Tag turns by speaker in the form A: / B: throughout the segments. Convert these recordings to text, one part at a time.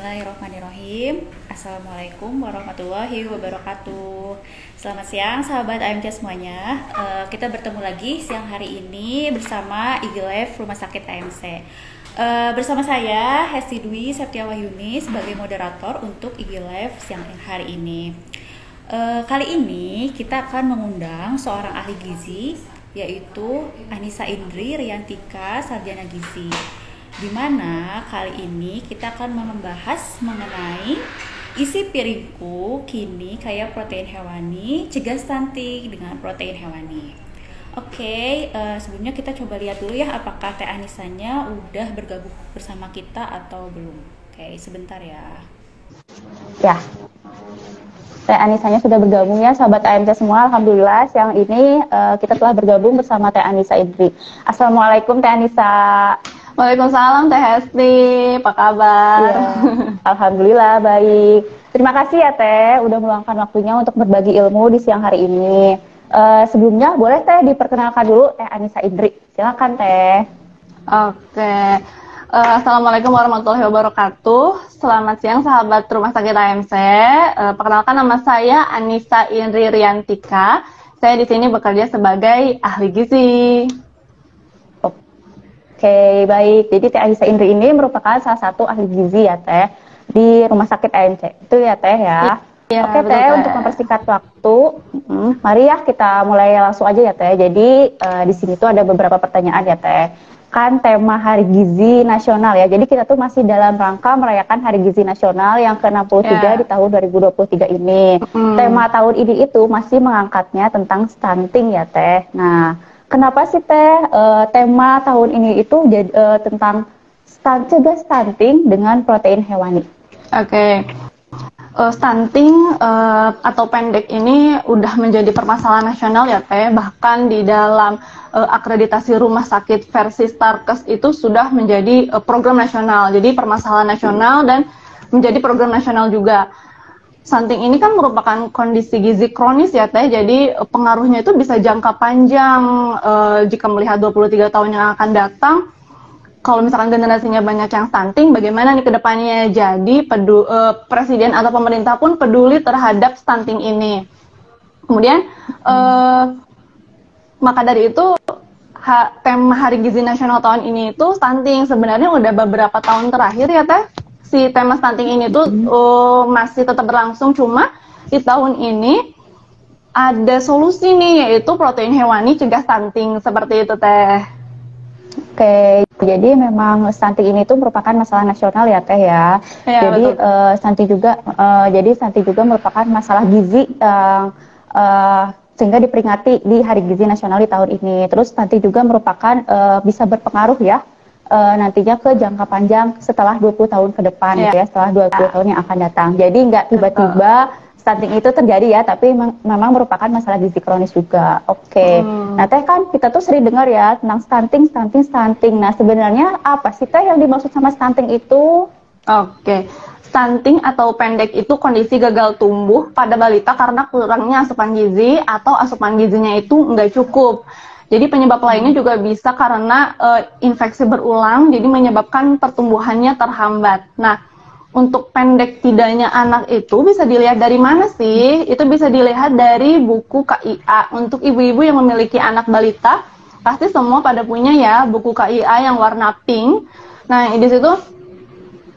A: Bismillahirrahmanirrahim. Assalamualaikum warahmatullahi wabarakatuh. Selamat siang sahabat AMC semuanya. Kita bertemu lagi siang hari ini bersama IG Live Rumah Sakit AMC. Bersama saya Hesti Dwi Septiawahyuni sebagai moderator untuk IG Live siang hari ini. Kali ini kita akan mengundang seorang ahli gizi, yaitu Anissa Indri Riantika, Sarjana Gizi. Di mana kali ini kita akan membahas mengenai isi piringku kini kaya protein hewani, cegah stunting dengan protein hewani. Oke, sebelumnya kita coba lihat dulu ya apakah Teh Anissanya udah bergabung bersama kita atau belum. Oke, sebentar ya.
B: Ya, Teh Anissanya sudah bergabung ya sahabat AMC semua. Alhamdulillah siang ini kita telah bergabung bersama Teh Anissa Indri. Assalamualaikum Teh Anissa.
C: Waalaikumsalam Teh Hesti, apa kabar?
B: Ya, alhamdulillah baik. Terima kasih ya Teh, udah meluangkan waktunya untuk berbagi ilmu di siang hari ini. Sebelumnya boleh Teh diperkenalkan dulu Teh Anissa Indri. Silakan Teh.
C: Oke. Assalamualaikum warahmatullahi wabarakatuh. Selamat siang sahabat Rumah Sakit AMC. Perkenalkan nama saya Anissa Indri Riantika. Saya di sini bekerja sebagai ahli gizi.
B: Oke, baik. Jadi Teh Anissa Indri ini merupakan salah satu ahli gizi ya Teh di Rumah Sakit AMC. Itu ya Teh ya.
C: Ya,
B: Oke
C: betul,
B: Teh, untuk mempersingkat waktu, mari ya kita mulai langsung aja ya Teh. Jadi di sini tuh ada beberapa pertanyaan ya Teh. Kan tema Hari Gizi Nasional ya. Jadi kita tuh masih dalam rangka merayakan Hari Gizi Nasional yang ke-63 di tahun 2023 ini. Tema tahun ini itu masih mengangkatnya tentang stunting ya Teh. Nah, kenapa sih Teh tema tahun ini itu tentang cegah stunting dengan protein hewani?
C: Oke. Stunting atau pendek ini udah menjadi permasalahan nasional ya Teh. Bahkan di dalam akreditasi rumah sakit versi Starkes itu sudah menjadi program nasional. Jadi permasalahan nasional dan menjadi program nasional juga. Stunting ini kan merupakan kondisi gizi kronis ya Teh, jadi pengaruhnya itu bisa jangka panjang jika melihat 23 tahun yang akan datang. Kalau misalkan generasinya banyak yang stunting, bagaimana nih ke depannya? Jadi presiden atau pemerintah pun peduli terhadap stunting ini. Kemudian maka dari itu tema Hari Gizi Nasional tahun ini itu stunting. Sebenarnya udah beberapa tahun terakhir ya Teh, si tema stunting ini tuh masih tetap berlangsung, cuma di tahun ini ada solusi nih, yaitu protein hewani cegah stunting, seperti itu Teh.
B: Oke, jadi memang stunting ini tuh merupakan masalah nasional ya Teh ya.
C: Ya,
B: jadi stunting juga merupakan masalah gizi yang sehingga diperingati di Hari Gizi Nasional di tahun ini. Terus stunting juga merupakan bisa berpengaruh ya nantinya ke jangka panjang setelah 20 tahun ke depan gitu ya, setelah 20 tahun yang akan datang. Jadi nggak tiba-tiba stunting itu terjadi ya, tapi memang merupakan masalah gizi kronis juga. Oke. Nah Teh, kan kita tuh sering dengar ya tentang stunting. Nah sebenarnya apa sih Teh yang dimaksud sama stunting itu?
C: Oke. Stunting atau pendek itu kondisi gagal tumbuh pada balita karena kurangnya asupan gizi atau asupan gizinya itu nggak cukup. Jadi penyebab lainnya juga bisa karena infeksi berulang, jadi menyebabkan pertumbuhannya terhambat. Nah, untuk pendek tidaknya anak itu bisa dilihat dari mana sih? Itu bisa dilihat dari buku KIA. Untuk ibu-ibu yang memiliki anak balita, pasti semua pada punya ya buku KIA yang warna pink. Nah, di situ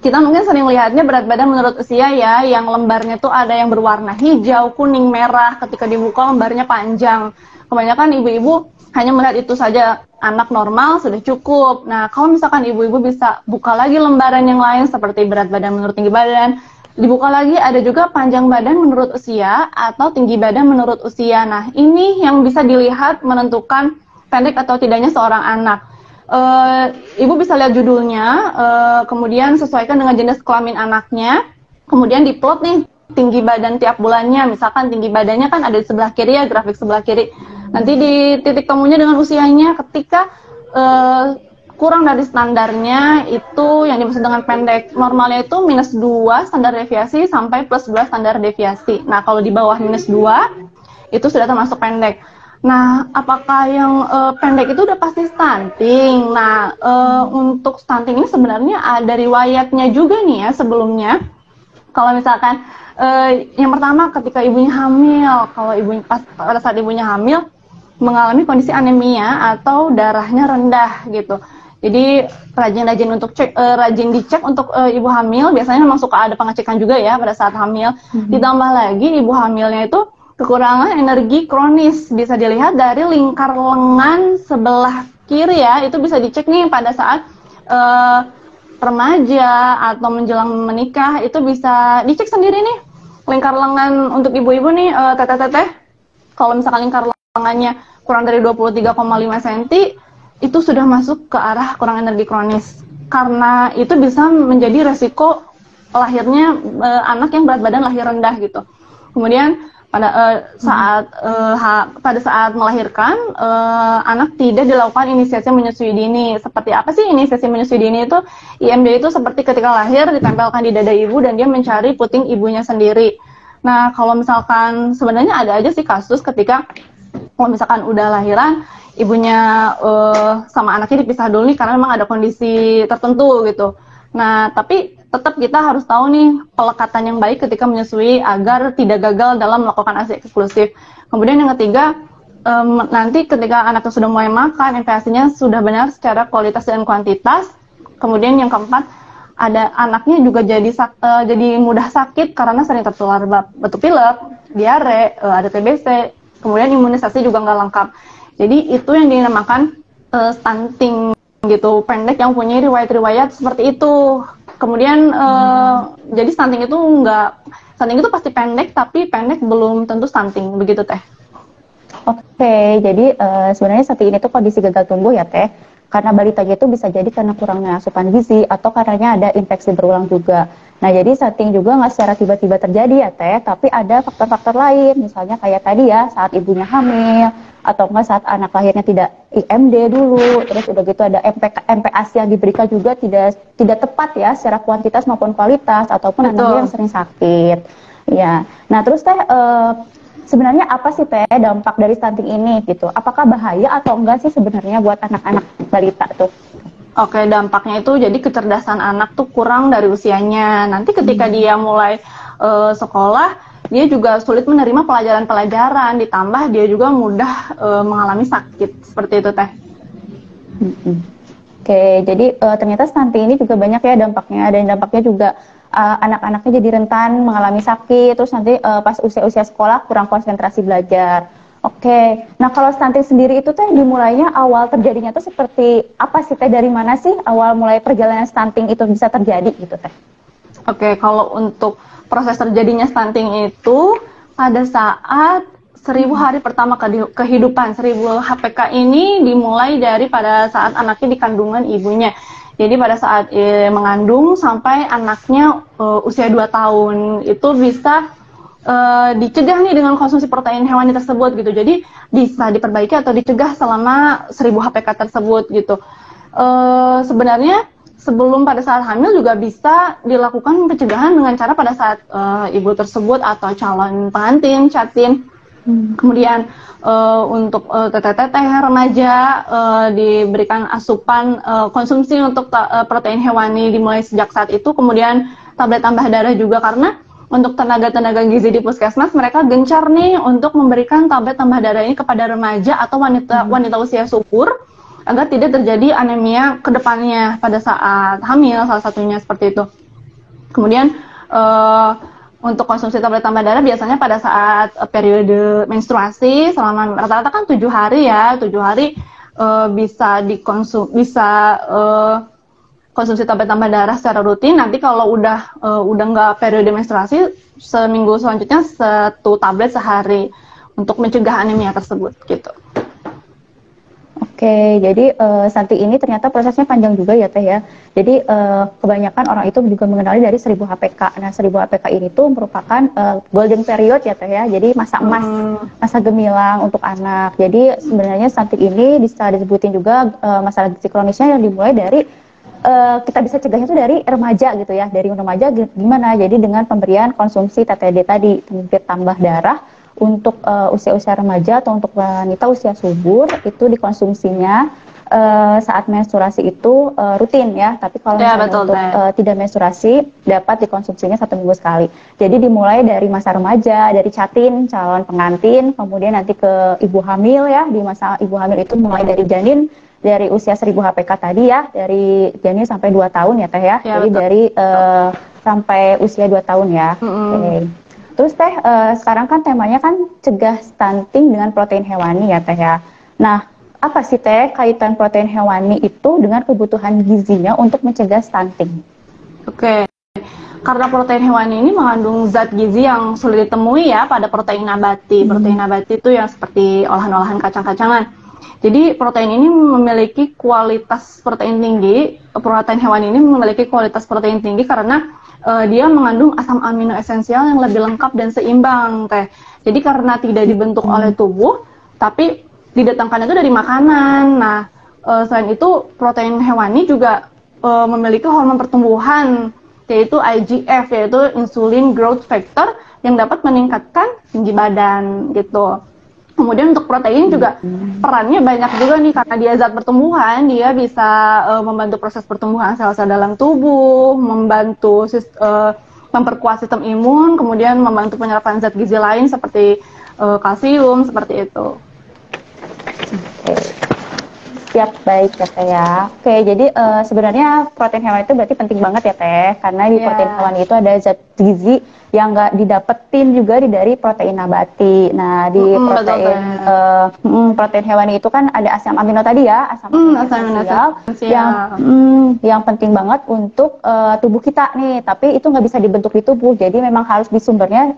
C: kita mungkin sering lihatnya berat badan menurut usia ya, yang lembarnya tuh ada yang berwarna hijau, kuning, merah. Ketika dibuka lembarnya panjang. Kebanyakan ibu-ibu hanya melihat itu saja, anak normal sudah cukup. Nah, kalau misalkan ibu-ibu bisa buka lagi lembaran yang lain seperti berat badan menurut tinggi badan, dibuka lagi ada juga panjang badan menurut usia atau tinggi badan menurut usia. Nah, ini yang bisa dilihat menentukan pendek atau tidaknya seorang anak. Ibu bisa lihat judulnya, kemudian sesuaikan dengan jenis kelamin anaknya, kemudian diplot nih tinggi badan tiap bulannya. Misalkan tinggi badannya kan ada di sebelah kiri ya, grafik sebelah kiri. Nanti di titik temunya dengan usianya, ketika kurang dari standarnya itu yang dimaksud dengan pendek. Normalnya itu -2 standar deviasi sampai +2 standar deviasi. Nah, kalau di bawah -2 itu sudah termasuk pendek. Nah, apakah yang pendek itu udah pasti stunting? Nah, untuk stunting ini sebenarnya ada riwayatnya juga nih ya sebelumnya. Kalau misalkan yang pertama ketika ibunya hamil, kalau ibunya pada saat ibunya hamil mengalami kondisi anemia atau darahnya rendah gitu. Jadi rajin-rajin untuk rajin dicek untuk ibu hamil, biasanya memang suka ada pengecekan juga ya pada saat hamil. Ditambah lagi ibu hamilnya itu kekurangan energi kronis, bisa dilihat dari lingkar lengan sebelah kiri ya, itu bisa dicek nih pada saat remaja atau menjelang menikah, itu bisa dicek sendiri nih lingkar lengan untuk ibu-ibu nih, teteh-teteh. Kalau misalkan lingkar lengannya kurang dari 23,5 cm, itu sudah masuk ke arah kurang energi kronis. Karena itu bisa menjadi resiko lahirnya anak yang berat badan lahir rendah gitu. Kemudian pada saat melahirkan, anak tidak dilakukan inisiasi menyusui dini. Seperti apa sih inisiasi menyusui dini itu? IMD itu seperti ketika lahir ditempelkan di dada ibu dan dia mencari puting ibunya sendiri. Nah, kalau misalkan sebenarnya ada aja sih kasus ketika kalau misalkan udah lahiran, ibunya sama anaknya dipisah dulu nih karena memang ada kondisi tertentu gitu. Nah, tapi tetap kita harus tahu nih pelekatan yang baik ketika menyusui agar tidak gagal dalam melakukan ASI eksklusif. Kemudian yang ketiga, nanti ketika anaknya sudah mulai makan, MPASI-nya sudah benar secara kualitas dan kuantitas. Kemudian yang keempat, ada anaknya juga jadi mudah sakit karena sering tertular batuk pilek, diare, ada TBC, kemudian imunisasi juga nggak lengkap. Jadi itu yang dinamakan stunting gitu, pendek yang punya riwayat-riwayat seperti itu. Kemudian jadi stunting itu pasti pendek, tapi pendek belum tentu stunting, begitu Teh.
B: Oke, jadi sebenarnya saat ini tuh kondisi gagal tumbuh ya Teh, karena balitanya itu bisa jadi karena kurangnya asupan gizi atau karenanya ada infeksi berulang juga. Nah, jadi stunting juga nggak secara tiba-tiba terjadi ya Teh, tapi ada faktor-faktor lain, misalnya kayak tadi ya saat ibunya hamil, atau enggak saat anak lahirnya tidak IMD dulu, terus udah gitu ada MPASI yang diberikan juga tidak tepat ya secara kuantitas maupun kualitas, ataupun anaknya yang sering sakit. Ya, nah terus Teh sebenarnya apa sih Teh dampak dari stunting ini gitu? Apakah bahaya atau enggak sih sebenarnya buat anak-anak balita tuh?
C: Oke, dampaknya itu jadi kecerdasan anak tuh kurang dari usianya. Nanti ketika dia mulai sekolah, dia juga sulit menerima pelajaran-pelajaran, ditambah dia juga mudah mengalami sakit, seperti itu Teh.
B: Oke, jadi ternyata stunting ini juga banyak ya dampaknya, dan dampaknya juga anak-anaknya jadi rentan mengalami sakit, terus nanti pas usia-usia sekolah kurang konsentrasi belajar. Oke, nah kalau stunting sendiri itu Teh dimulainya awal terjadinya tuh seperti apa sih Teh, dari mana sih awal mulai perjalanan stunting itu bisa terjadi gitu Teh?
C: Oke, kalau untuk proses terjadinya stunting itu pada saat 1000 hari pertama kehidupan. 1000 HPK ini dimulai dari pada saat anaknya di kandungan ibunya. Jadi pada saat mengandung sampai anaknya usia 2 tahun itu bisa dicegah nih dengan konsumsi protein hewani tersebut gitu. Jadi bisa diperbaiki atau dicegah selama 1000 HPK tersebut gitu. Sebenarnya sebelum pada saat hamil juga bisa dilakukan pencegahan dengan cara pada saat ibu tersebut atau calon pengantin, catin. Kemudian untuk teteh-teteh remaja diberikan asupan konsumsi untuk protein hewani dimulai sejak saat itu. Kemudian tablet tambah darah juga, karena untuk tenaga-tenaga gizi di puskesmas mereka gencar nih untuk memberikan tablet tambah darah ini kepada remaja atau wanita usia subur agar tidak terjadi anemia ke depannya pada saat hamil, salah satunya seperti itu. Kemudian untuk konsumsi tablet tambah darah biasanya pada saat periode menstruasi selama rata-rata kan 7 hari ya, 7 hari bisa konsumsi tablet tambah darah secara rutin. Nanti kalau udah nggak periode menstruasi, seminggu selanjutnya 1 tablet sehari untuk mencegah anemia tersebut gitu.
B: Oke, jadi stunting ini ternyata prosesnya panjang juga ya Teh ya. Jadi kebanyakan orang itu juga mengenali dari 1000 HPK. Nah 1000 HPK ini tuh merupakan golden period ya Teh ya. Jadi masa emas, masa gemilang untuk anak. Jadi sebenarnya stunting ini bisa disebutin juga masalah gizi kronisnya yang dimulai dari kita bisa cegahnya itu dari remaja gitu ya. Dari remaja gimana? Jadi dengan pemberian konsumsi TTD tadi, tablet tambah darah untuk usia-usia remaja atau untuk wanita usia subur itu dikonsumsinya saat menstruasi itu rutin ya, tapi kalau
C: Ya,
B: misalnya
C: betul,
B: untuk
C: Teh.
B: tidak menstruasi dapat dikonsumsinya 1 minggu sekali. Jadi dimulai dari masa remaja, dari catin, calon pengantin, kemudian nanti ke ibu hamil ya, di masa ibu hamil itu mulai dari janin, dari usia 1000 HPK tadi ya, dari janin sampai 2 tahun ya Teh ya,
C: Ya,
B: jadi
C: betul.
B: dari sampai usia 2 tahun ya.
C: Mm-mm.
B: Oke. Terus Teh, sekarang kan temanya kan cegah stunting dengan protein hewani ya Teh ya. Nah, apa sih Teh kaitan protein hewani itu dengan kebutuhan gizinya untuk mencegah stunting?
C: Oke. Karena protein hewani ini mengandung zat gizi yang sulit ditemui ya pada protein nabati. Protein nabati itu yang seperti olahan-olahan kacang-kacangan. Jadi protein ini memiliki kualitas protein tinggi. Protein hewani ini memiliki kualitas protein tinggi karena dia mengandung asam amino esensial yang lebih lengkap dan seimbang, Teh. Jadi karena tidak dibentuk oleh tubuh, tapi didatangkan itu dari makanan. Nah, selain itu protein hewani juga memiliki hormon pertumbuhan, yaitu IGF, yaitu insulin growth factor yang dapat meningkatkan tinggi badan gitu. Kemudian untuk protein juga perannya banyak juga nih, karena dia zat pertumbuhan, dia bisa membantu proses pertumbuhan sel-sel dalam tubuh, membantu memperkuat sistem imun, kemudian membantu penyerapan zat gizi lain seperti kalsium, seperti itu.
B: Siap, baik ya Teh ya. Oke, jadi sebenarnya protein hewani itu berarti penting banget ya Teh, karena di protein hewani itu ada zat gizi yang nggak didapetin juga dari protein nabati. Nah, di protein hewani itu kan ada asam amino tadi ya, asam amino esensial yang penting banget untuk tubuh kita nih. Tapi itu nggak bisa dibentuk di tubuh, jadi memang harus bersumbernya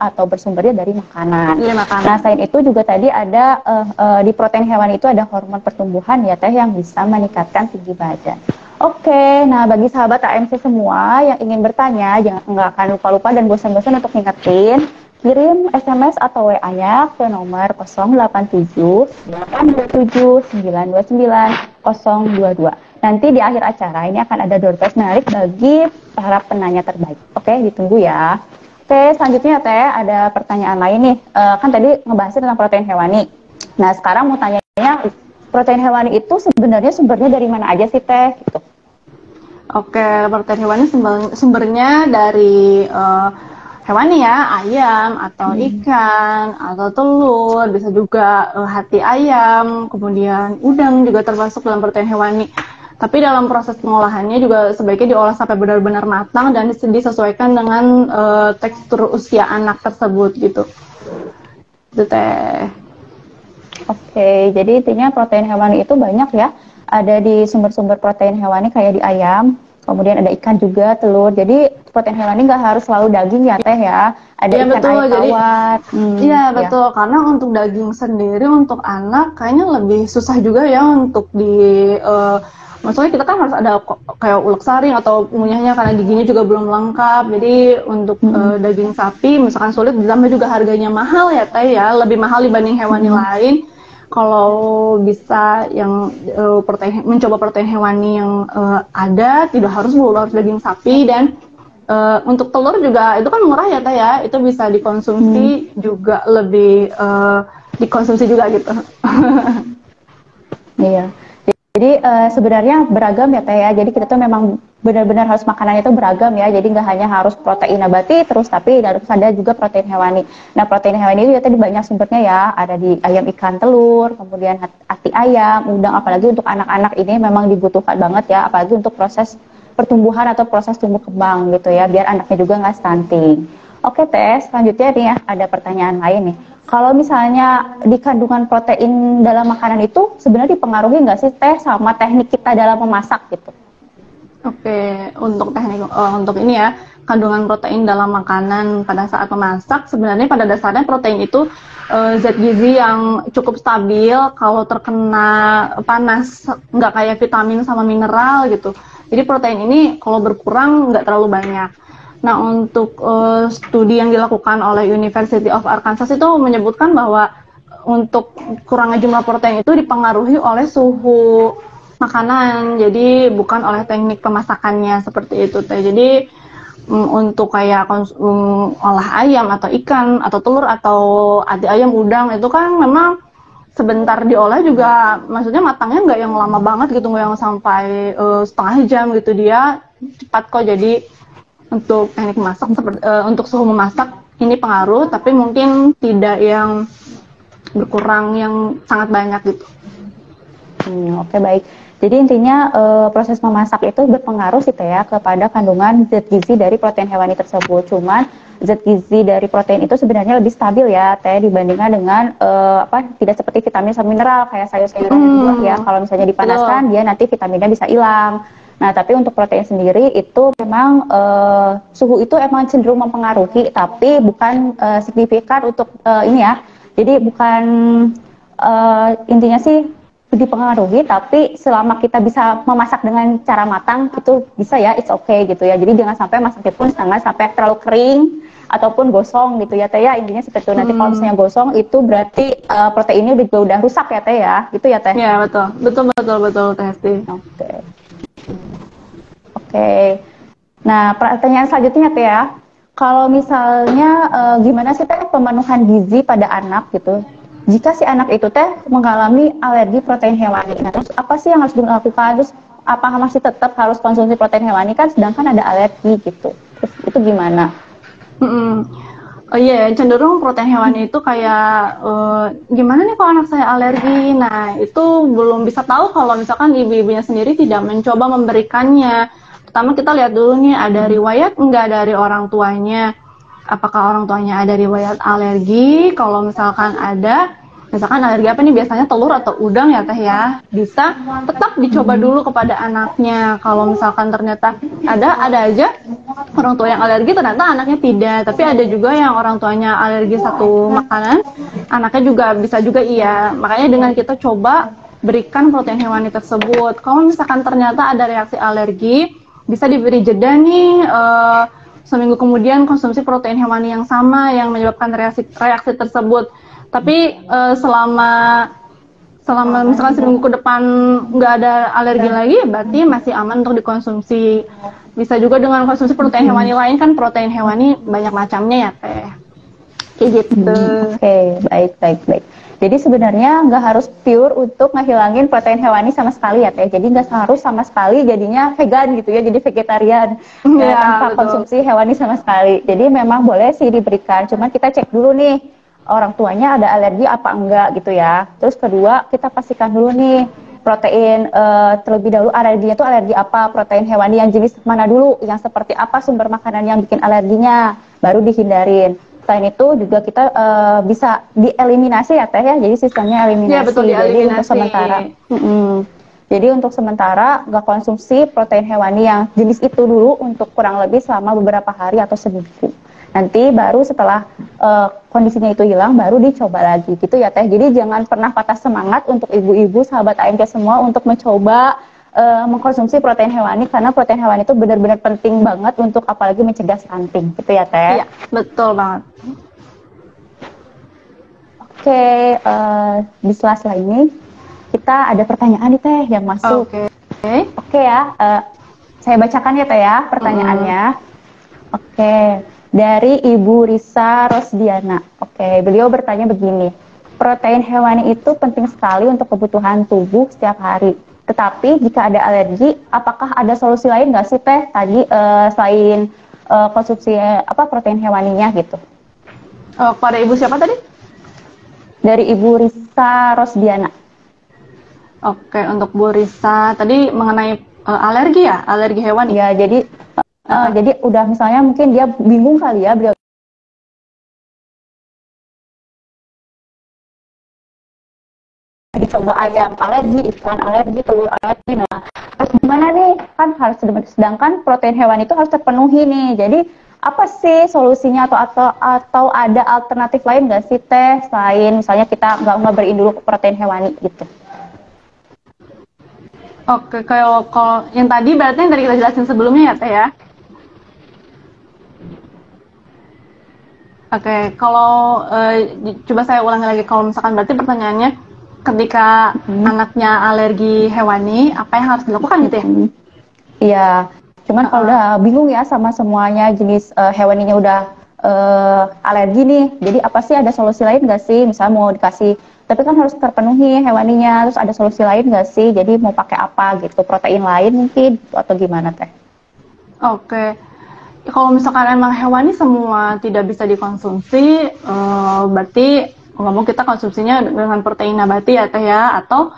B: dari makanan. Nah, selain itu juga tadi ada di protein hewani itu ada hormon pertumbuhan ya Teh yang bisa meningkatkan tinggi badan. Oke, nah bagi sahabat AMC semua yang ingin bertanya, nggak akan lupa-lupa dan bosan-bosan untuk ngingetin, kirim SMS atau WA-nya ke nomor 087 827 929 022. Nanti di akhir acara ini akan ada door prize menarik bagi para penanya terbaik. Oke, ditunggu ya. Oke, selanjutnya Teh ada pertanyaan lain nih. Kan tadi ngebahasnya tentang protein hewani. Nah, sekarang mau tanyanya, protein hewani itu sebenarnya sumbernya dari mana aja sih Teh? Gitu.
C: Oke, protein hewani sumbernya dari hewani ya, ayam atau ikan atau telur, bisa juga hati ayam, kemudian udang juga termasuk dalam protein hewani. Tapi dalam proses pengolahannya juga sebaiknya diolah sampai benar-benar matang dan disesuaikan dengan tekstur usia anak tersebut gitu. Itu Teh.
B: Oke, jadi intinya protein hewani itu banyak ya. Ada di sumber-sumber protein hewani kayak di ayam, kemudian ada ikan juga, telur. Jadi protein hewani nggak harus selalu daging ya Teh ya. Ada
C: ya,
B: ikan
C: betul,
B: air tawar.
C: Iya betul, karena untuk daging sendiri untuk anak kayaknya lebih susah juga ya untuk maksudnya kita kan harus ada kayak ulek saring atau ngunyahnya karena giginya juga belum lengkap. Jadi untuk daging sapi misalkan sulit, ditambah juga harganya mahal ya Teh ya, lebih mahal dibanding hewani lain. Kalau bisa yang mencoba protein hewani yang ada, tidak harus daging sapi. Dan untuk telur juga itu kan murah ya Teh ya, itu bisa dikonsumsi juga lebih dikonsumsi juga gitu.
B: Iya. Jadi sebenarnya beragam ya Teh ya. Jadi kita tuh memang benar-benar harus makanannya itu beragam ya. Jadi nggak hanya harus protein nabati terus, tapi harus ada juga protein hewani. Nah, protein hewani itu ya tadi banyak sumbernya ya. Ada di ayam, ikan, telur, kemudian hati ayam, udang. Apalagi untuk anak-anak ini memang dibutuhkan banget ya. Apalagi untuk proses pertumbuhan atau proses tumbuh kembang gitu ya. Biar anaknya juga nggak stunting. Oke Teh, selanjutnya nih ya ada pertanyaan lain nih. Kalau misalnya di kandungan protein dalam makanan itu sebenarnya dipengaruhi nggak sih Teh sama teknik kita dalam memasak gitu?
C: Oke, untuk teknik untuk ini ya, kandungan protein dalam makanan pada saat memasak, sebenarnya pada dasarnya protein itu zat gizi yang cukup stabil kalau terkena panas, nggak kayak vitamin sama mineral gitu. Jadi protein ini kalau berkurang nggak terlalu banyak. Nah, untuk studi yang dilakukan oleh University of Arkansas itu menyebutkan bahwa untuk kurangnya jumlah protein itu dipengaruhi oleh suhu makanan, jadi bukan oleh teknik pemasakannya seperti itu Teh. Jadi untuk kayak olah ayam atau ikan atau telur atau ati ayam udang itu kan memang sebentar diolah juga, maksudnya matangnya nggak yang lama banget gitu, nggak yang sampai setengah jam gitu, dia cepat kok. Jadi untuk teknik masak, untuk suhu memasak ini pengaruh, tapi mungkin tidak yang berkurang yang sangat banyak gitu.
B: Oke, baik. Jadi intinya proses memasak itu berpengaruh sih Teh ya kepada kandungan zat gizi dari protein hewani tersebut. Cuman zat gizi dari protein itu sebenarnya lebih stabil ya Teh dibandingkan dengan tidak seperti vitamin sama mineral kayak sayur-sayuran dan buah ya. Kalau misalnya dipanaskan dia nanti vitaminnya bisa hilang. Nah, tapi untuk protein sendiri itu memang suhu itu emang cenderung mempengaruhi, tapi bukan signifikan untuk ini ya. Jadi bukan intinya sih dipengaruhi, tapi selama kita bisa memasak dengan cara matang itu bisa ya, it's okay gitu ya. Jadi jangan sampai masaknya pun jangan sampai terlalu kering ataupun gosong gitu ya Teh ya. Intinya seperti itu. Nanti kalau misalnya gosong itu berarti proteinnya udah rusak ya Teh ya. Gitu ya Teh.
C: Ya, betul Teh Hesti.
B: Oke. Nah, pertanyaan selanjutnya Teh ya. Kalau misalnya gimana sih Teh pemenuhan gizi pada anak gitu? Jika si anak itu Teh mengalami alergi protein hewani, nah terus apa sih yang harus dilakukan? Terus apa masih tetap harus konsumsi protein hewani kan sedangkan ada alergi gitu? Terus itu gimana?
C: Oh iya, cenderung protein hewani itu kayak gimana nih kalau anak saya alergi? Nah, itu belum bisa tahu kalau misalkan ibu-ibunya sendiri tidak mencoba memberikannya. Pertama kita lihat dulu nih, ada riwayat enggak dari orang tuanya. Apakah orang tuanya ada riwayat alergi? Kalau misalkan ada, misalkan alergi apa nih, biasanya telur atau udang ya Teh ya, bisa tetap dicoba dulu kepada anaknya. Kalau misalkan ternyata ada aja orang tua yang alergi, ternyata anaknya tidak. Tapi ada juga yang orang tuanya alergi satu makanan, anaknya juga bisa juga iya. Makanya dengan kita coba berikan protein hewani tersebut. Kalau misalkan ternyata ada reaksi alergi, bisa diberi jeda nih, seminggu kemudian konsumsi protein hewani yang sama yang menyebabkan reaksi tersebut. Tapi selama misalkan seminggu ke depan nggak ada alergi lagi, berarti masih aman untuk dikonsumsi. Bisa juga dengan konsumsi protein hewani lain, kan protein hewani banyak macamnya ya Teh. Kayak gitu.
B: Oke, baik. Jadi sebenarnya nggak harus pure untuk ngehilangin protein hewani sama sekali ya Teh. Jadi nggak harus sama sekali jadinya vegan gitu ya, jadi vegetarian tanpa konsumsi hewani sama sekali. Jadi memang boleh sih diberikan, cuman kita cek dulu nih orang tuanya ada alergi apa enggak gitu ya. Terus kedua kita pastikan dulu nih protein terlebih dahulu alerginya itu alergi apa, protein hewani yang jenis mana dulu, yang seperti apa sumber makanan yang bikin alerginya, baru dihindarin. Selain itu juga kita bisa dieliminasi ya Teh ya, jadi sistemnya eliminasi.
C: Ya, betul,
B: jadi untuk sementara, jadi untuk sementara nggak konsumsi protein hewani yang jenis itu dulu untuk kurang lebih selama beberapa hari atau seminggu. Nanti baru setelah kondisinya itu hilang, baru dicoba lagi gitu ya Teh. Jadi jangan pernah patah semangat untuk ibu-ibu sahabat AMC semua untuk mencoba mengkonsumsi protein hewani, karena protein hewani itu benar-benar penting banget untuk apalagi mencegah stunting gitu ya Teh.
C: Iya, betul banget.
B: Oke, di sela-sela ini kita ada pertanyaan nih Teh yang masuk. Oke ya, saya bacakan ya Teh ya pertanyaannya. Oke, dari Ibu Risa Rosdiana. Oke, beliau bertanya begini, protein hewani itu penting sekali untuk kebutuhan tubuh setiap hari. Tetapi jika ada alergi, apakah ada solusi lain nggak sih Teh tadi selain konsumsi protein hewaninya gitu?
C: Pada ibu siapa tadi?
B: Dari Ibu Risa Rosdiana.
C: Oke, untuk Bu Risa tadi mengenai alergi ya, alergi hewan.
B: Ya, jadi udah misalnya mungkin dia bingung kali ya, beliau dicoba ayam alergi, ikan alergi, telur alergi. Nah, terus gimana nih? Kan harus sedangkan protein hewan itu harus terpenuhi nih. Jadi apa sih solusinya atau ada alternatif lain nggak sih Teh selain misalnya kita nggak beriin dulu protein hewani gitu?
C: Oke, kalau yang tadi berarti yang tadi kita jelasin sebelumnya ya Teh ya. Oke, kalau coba saya ulangi lagi, kalau misalkan berarti pertanyaannya ketika anaknya alergi hewani, apa yang harus dilakukan gitu ya?
B: Iya, Cuman kalau udah bingung ya sama semuanya jenis hewaninya udah alergi nih, jadi apa sih, ada solusi lain nggak sih? Misalnya mau dikasih, tapi kan harus terpenuhi hewaninya, terus ada solusi lain nggak sih? Jadi mau pakai apa gitu, protein lain mungkin atau gimana teh?
C: Oke. Kalau misalkan emang hewani semua tidak bisa dikonsumsi, berarti ngomong kita konsumsinya dengan protein nabati ya teh ya, atau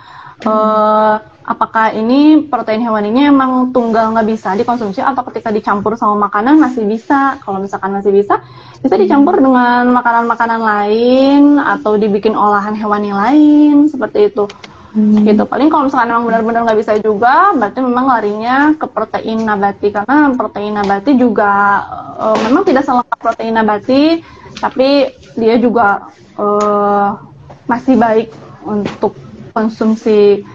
C: apakah ini protein hewaninya emang tunggal nggak bisa dikonsumsi atau ketika dicampur sama makanan masih bisa? Kalau misalkan masih bisa dicampur dengan makanan-makanan lain atau dibikin olahan hewani lain seperti itu. Gitu. Paling kalau misalkan emang benar-benar nggak bisa juga, berarti memang larinya ke protein nabati, karena protein nabati juga memang tidak selengkap protein nabati, tapi dia juga masih baik untuk konsumsi,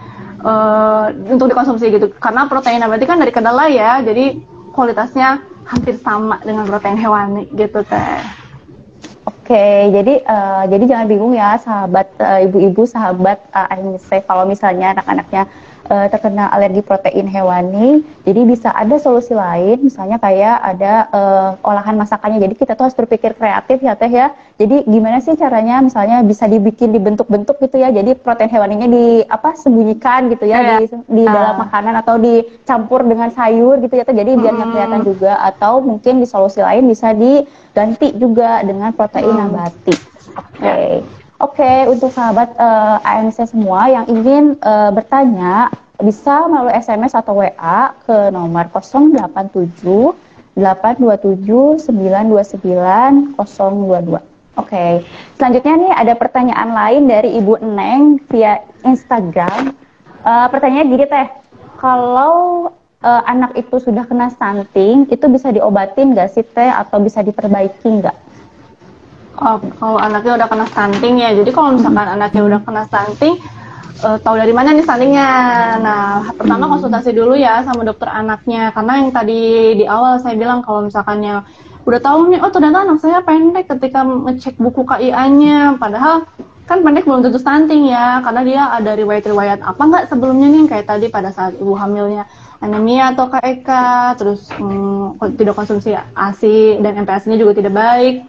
C: untuk dikonsumsi gitu, karena protein nabati kan dari kedelai ya, jadi kualitasnya hampir sama dengan protein hewani gitu teh.
B: Oke, jadi jangan bingung ya sahabat ibu-ibu, sahabat AMC, kalau misalnya anak-anaknya terkena alergi protein hewani, jadi bisa ada solusi lain, misalnya kayak ada olahan masakannya. Jadi kita tuh harus berpikir kreatif ya teh ya. Jadi gimana sih caranya, misalnya bisa dibikin dibentuk-bentuk gitu ya. Jadi protein hewaninya sembunyikan gitu ya di dalam makanan atau dicampur dengan sayur gitu ya teh. Jadi biar nggak kelihatan juga, atau mungkin di solusi lain bisa diganti juga dengan protein nabati. Oke, untuk sahabat AMC semua yang ingin bertanya, bisa melalui SMS atau WA ke nomor 087 827 929 022. Oke, selanjutnya nih ada pertanyaan lain dari Ibu Neng via Instagram. Pertanyaannya gini teh, kalau anak itu sudah kena stunting, itu bisa diobatin nggak sih teh, atau bisa diperbaiki nggak?
C: Oh, kalau anaknya udah kena stunting ya, jadi kalau misalkan anaknya udah kena stunting, tahu dari mana nih stuntingnya? Nah, pertama konsultasi dulu ya sama dokter anaknya, karena yang tadi di awal saya bilang kalau misalkan yang udah tahu nih, oh ternyata anak saya pendek ketika ngecek buku KIA-nya, padahal kan pendek belum tentu stunting ya, karena dia ada riwayat-riwayat apa nggak sebelumnya nih, kayak tadi pada saat ibu hamilnya anemia atau KEK, terus tidak konsumsi ASI dan MPASI-nya juga tidak baik.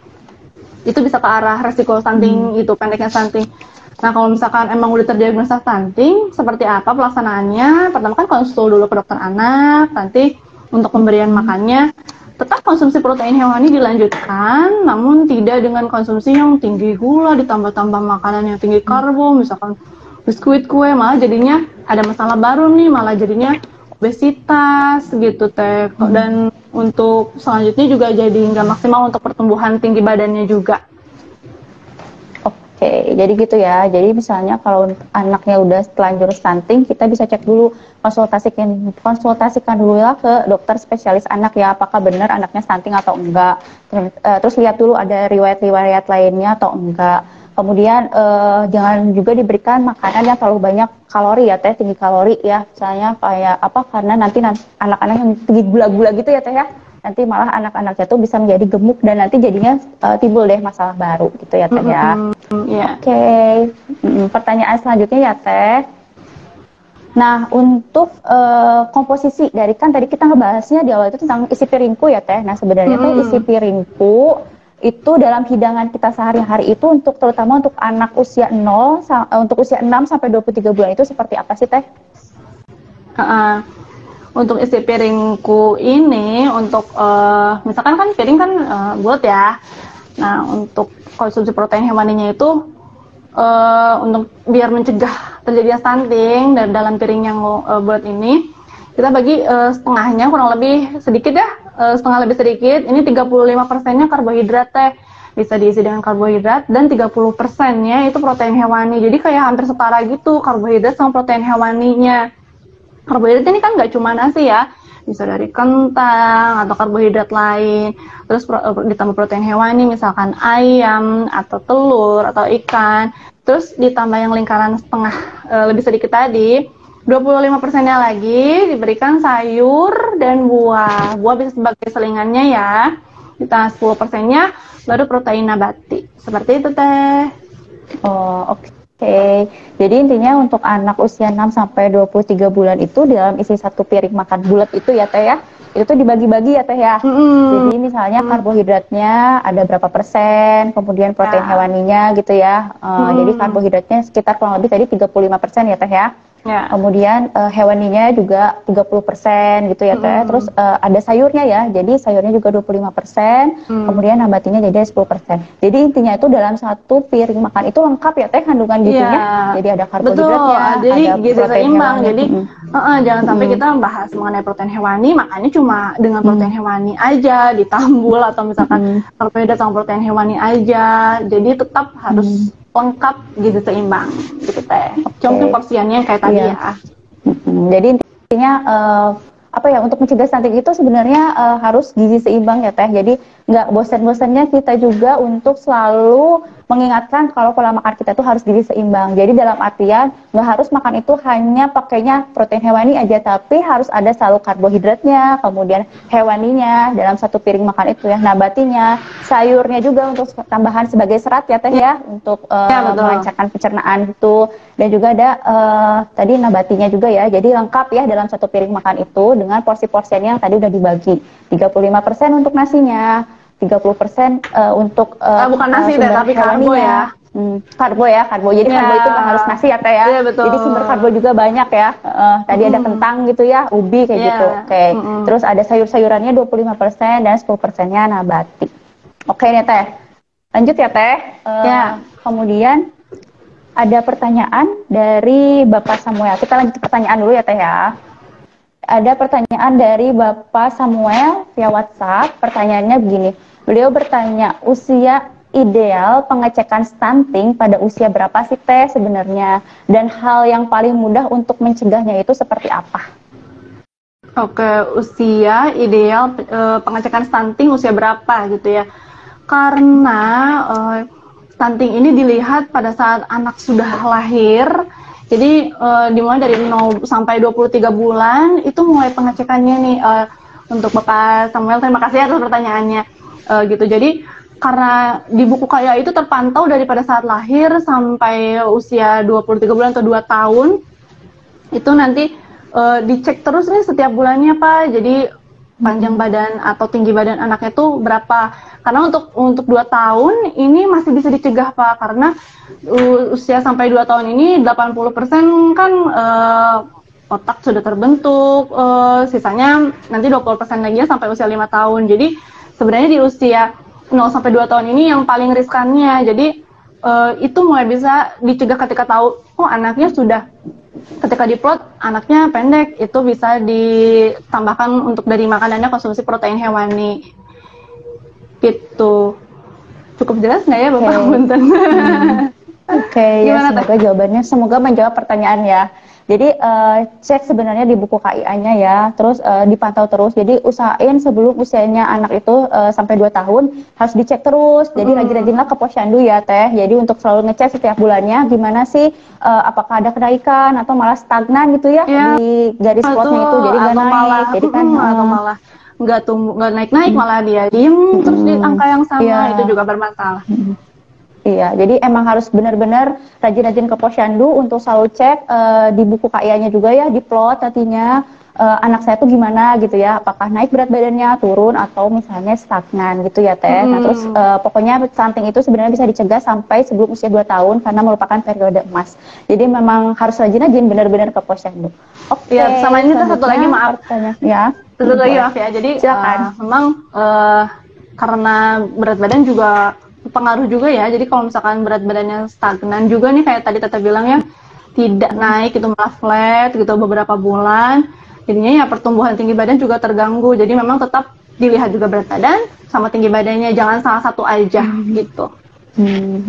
C: Itu bisa ke arah resiko stunting, itu pendeknya stunting. Nah, kalau misalkan emang udah terdiagnosa stunting, seperti apa pelaksanaannya? Pertama kan konsul dulu ke dokter anak, nanti untuk pemberian makannya tetap konsumsi protein hewani dilanjutkan, namun tidak dengan konsumsi yang tinggi gula, ditambah-tambah makanan yang tinggi karbo, misalkan biskuit, kue, malah jadinya ada masalah baru nih, malah jadinya obesitas gitu teh. Dan untuk selanjutnya juga jadi nggak maksimal untuk pertumbuhan tinggi badannya juga.
B: Oke, jadi gitu ya. Jadi misalnya kalau anaknya udah telanjur stunting, kita bisa cek dulu, konsultasikan dulu ya ke dokter spesialis anak ya, apakah benar anaknya stunting atau enggak. Terus lihat dulu ada riwayat-riwayat lainnya atau enggak. Kemudian jangan juga diberikan makanan yang terlalu banyak kalori ya teh, tinggi kalori ya. Misalnya kayak apa, karena nanti anak-anak yang tinggi gula-gula gitu ya teh ya, nanti malah anak-anaknya tuh bisa menjadi gemuk dan nanti jadinya timbul deh masalah baru gitu ya teh ya. Oke. Pertanyaan selanjutnya ya teh. Nah, untuk komposisi dari, kan tadi kita ngebahasnya di awal itu tentang isi piringku ya teh. Nah, sebenarnya teh isi piringku itu dalam hidangan kita sehari-hari itu terutama untuk anak usia 0 untuk usia 6 sampai 23 bulan itu seperti apa sih teh?
C: Untuk isi piringku ini untuk misalkan kan piring kan bulat ya. Nah, untuk konsumsi protein hewaninya itu untuk biar mencegah terjadinya stunting, dan dalam piring yang bulat ini kita bagi setengahnya kurang lebih sedikit ya, setengah lebih sedikit, ini 35%-nya karbohidrat teh, bisa diisi dengan karbohidrat, dan 30%-nya itu protein hewani. Jadi kayak hampir setara gitu karbohidrat sama protein hewaninya. Karbohidrat ini kan nggak cuma nasi ya, bisa dari kentang atau karbohidrat lain, terus ditambah protein hewani misalkan ayam atau telur atau ikan, terus ditambah yang lingkaran setengah lebih sedikit tadi, 25%-nya lagi diberikan sayur dan buah. Buah bisa sebagai selingannya ya. Ditambah 10%-nya baru protein nabati. Seperti itu teh.
B: Oh, oke. Jadi intinya untuk anak usia 6 sampai 23 bulan itu dalam isi satu piring makan bulat itu ya teh ya, itu tuh dibagi-bagi ya Teh ya. Jadi misalnya karbohidratnya ada berapa persen, kemudian protein hewaninya gitu ya. Jadi karbohidratnya sekitar kurang lebih tadi 35% ya Teh ya. Kemudian hewaninya juga 30% gitu ya Teh. Terus ada sayurnya ya, jadi sayurnya juga 25%, kemudian nabatinya jadi 10%. Jadi intinya itu dalam satu piring makan itu lengkap ya Teh kandungan gizinya. Jadi ada karbohidratnya,
C: jadi
B: ada
C: gizi
B: protein
C: seimbang.
B: hewani.
C: Jadi jangan sampai kita bahas mengenai protein hewani, makanya cuma dengan protein hewani aja ditambul atau misalkan karbohidrat sama protein hewani aja. Jadi tetap harus lengkap gizi seimbang gitu Teh. Cuma mungkin porsiannya kayak tadi ya.
B: Jadi intinya apa ya, untuk mencegah stunting itu sebenarnya harus gizi seimbang ya Teh. Jadi nggak bosan-bosannya kita juga untuk selalu mengingatkan kalau pola makan kita tuh harus gizi seimbang. Jadi dalam artian nggak harus makan itu hanya pakainya protein hewani aja, tapi harus ada selalu karbohidratnya, kemudian hewaninya dalam satu piring makan itu ya, nabatinya, sayurnya juga untuk tambahan sebagai serat ya Teh ya, untuk melancarkan pencernaan itu. Dan juga ada tadi nabatinya juga ya, jadi lengkap ya dalam satu piring makan itu dengan porsi-porsiannya yang tadi udah dibagi. 35% untuk nasinya, 30% untuk
C: bukan nasi deh, tapi karbo ya.
B: Karbo ya, karbo. Jadi karbo itu nggak harus nasi ya Teh ya. Jadi sumber karbo juga banyak ya. Tadi ada kentang gitu ya, ubi kayak gitu. Oke. Terus ada sayur-sayurannya 25% dan 10%-nya nabati. Oke nih Teh. Lanjut ya Teh. Kemudian ada pertanyaan dari Bapak Samuel. Kita lanjut pertanyaan dulu ya Teh ya. Ada pertanyaan dari Bapak Samuel via WhatsApp. Pertanyaannya begini. Beliau bertanya, usia ideal pengecekan stunting pada usia berapa sih Teh sebenarnya? Dan hal yang paling mudah untuk mencegahnya itu seperti apa?
C: Oke, usia ideal pengecekan stunting usia berapa gitu ya? Karena stunting ini dilihat pada saat anak sudah lahir. Jadi dimulai dari 0 sampai 23 bulan itu mulai pengecekannya nih. Untuk Bapak Samuel, terima kasih atas pertanyaannya. Gitu. Jadi karena di buku KIA itu terpantau dari pada saat lahir sampai usia 23 bulan atau 2 tahun itu nanti dicek terus nih setiap bulannya Pak. Jadi panjang badan atau tinggi badan anaknya tuh berapa. Karena untuk 2 tahun ini masih bisa dicegah Pak, karena usia sampai 2 tahun ini 80% kan otak sudah terbentuk, sisanya nanti 20% lagi sampai usia 5 tahun. Jadi sebenarnya di usia 0 sampai 2 tahun ini yang paling riskannya. Jadi itu mulai bisa dicegah ketika tahu anaknya sudah, ketika diplot anaknya pendek, itu bisa ditambahkan untuk dari makanannya konsumsi protein hewani. Gitu. Cukup jelas nggak ya Bapak Bunten?
B: Oke, ya semoga jawabannya menjawab pertanyaan ya. Jadi cek sebenarnya di buku KIA-nya ya, terus dipantau terus. Jadi usahain sebelum usianya anak itu sampai 2 tahun harus dicek terus. Jadi rajin-rajinlah ke posyandu ya Teh. Jadi untuk selalu ngecek setiap bulannya gimana sih, apakah ada kenaikan atau malah stagnan gitu ya, di garis plotnya itu. Jadi nggak naik.
C: Malah,
B: jadi kan
C: atau malah nggak naik-naik, malah dia diem terus di angka yang sama, itu juga bermasalah.
B: Iya, jadi emang harus benar-benar rajin-rajin ke posyandu untuk selalu cek di buku KIA-nya juga ya, di plot nantinya anak saya tuh gimana gitu ya, apakah naik berat badannya, turun, atau misalnya stagnan gitu ya Teh. Nah terus pokoknya stunting itu sebenarnya bisa dicegah sampai sebelum usia 2 tahun karena merupakan periode emas. Jadi memang harus rajin-rajin benar-benar ke posyandu.
C: Oke, ya, sama ini satu lagi maaf.
B: Ya.
C: Satu lagi maaf ya, jadi memang karena berat badan juga pengaruh juga ya. Jadi kalau misalkan berat badannya stagnan juga nih, kayak tadi Tata bilang ya, tidak naik itu malah flat gitu beberapa bulan, jadinya ya pertumbuhan tinggi badan juga terganggu. Jadi memang tetap dilihat juga berat badan sama tinggi badannya, jangan salah satu aja gitu.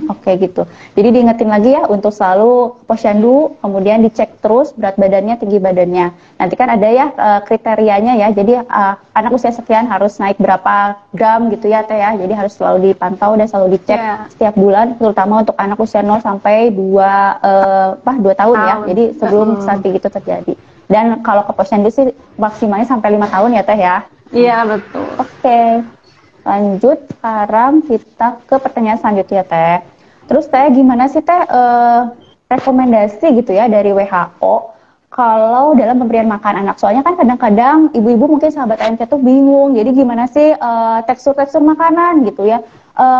B: Oke gitu. Jadi diingetin lagi ya untuk selalu posyandu, kemudian dicek terus berat badannya, tinggi badannya. Nanti kan ada ya kriterianya ya. Jadi anak usia sekian harus naik berapa gram gitu ya Teh ya. Jadi harus selalu dipantau dan selalu dicek setiap bulan, terutama untuk anak usia 0 sampai 2 tahun ya. Jadi sebelum stunting itu terjadi. Dan kalau ke posyandu sih maksimalnya sampai 5 tahun ya Teh ya.
C: Iya betul.
B: Oke. Lanjut, sekarang kita ke pertanyaan selanjutnya Teh. Terus Teh, gimana sih Teh rekomendasi gitu ya dari WHO kalau dalam pemberian makan anak. Soalnya kan kadang-kadang ibu-ibu mungkin sahabat AMC tuh bingung. Jadi gimana sih tekstur-tekstur makanan gitu ya.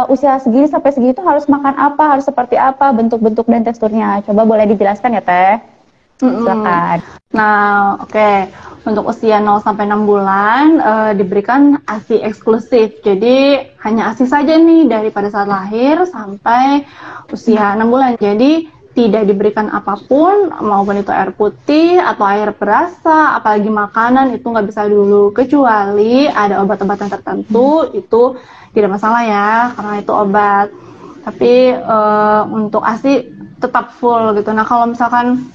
B: Usia segini sampai segitu harus makan apa, harus seperti apa, bentuk-bentuk dan teksturnya. Coba boleh dijelaskan ya Teh? Silakan.
C: Nah, oke. Untuk usia 0 sampai 6 bulan diberikan ASI eksklusif. Jadi hanya ASI saja nih dari pada saat lahir sampai usia 6 bulan. Jadi tidak diberikan apapun, maupun itu air putih atau air perasa, apalagi makanan itu nggak bisa dulu. Kecuali ada obat-obatan tertentu itu tidak masalah ya, karena itu obat. Tapi untuk ASI tetap full gitu. Nah, kalau misalkan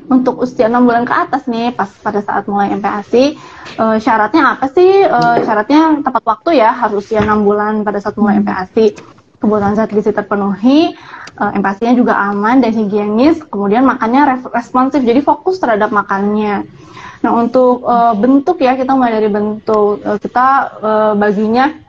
C: untuk usia 6 bulan ke atas nih, pas pada saat mulai MPASI, syaratnya apa sih? Syaratnya tepat waktu ya, harus usia 6 bulan pada saat mulai MPASI. Kebutuhan zat gizi terpenuhi, MPASI-nya juga aman dan higienis, kemudian makannya responsif, jadi fokus terhadap makannya. Nah, untuk bentuk ya, kita mulai dari bentuk. Kita baginya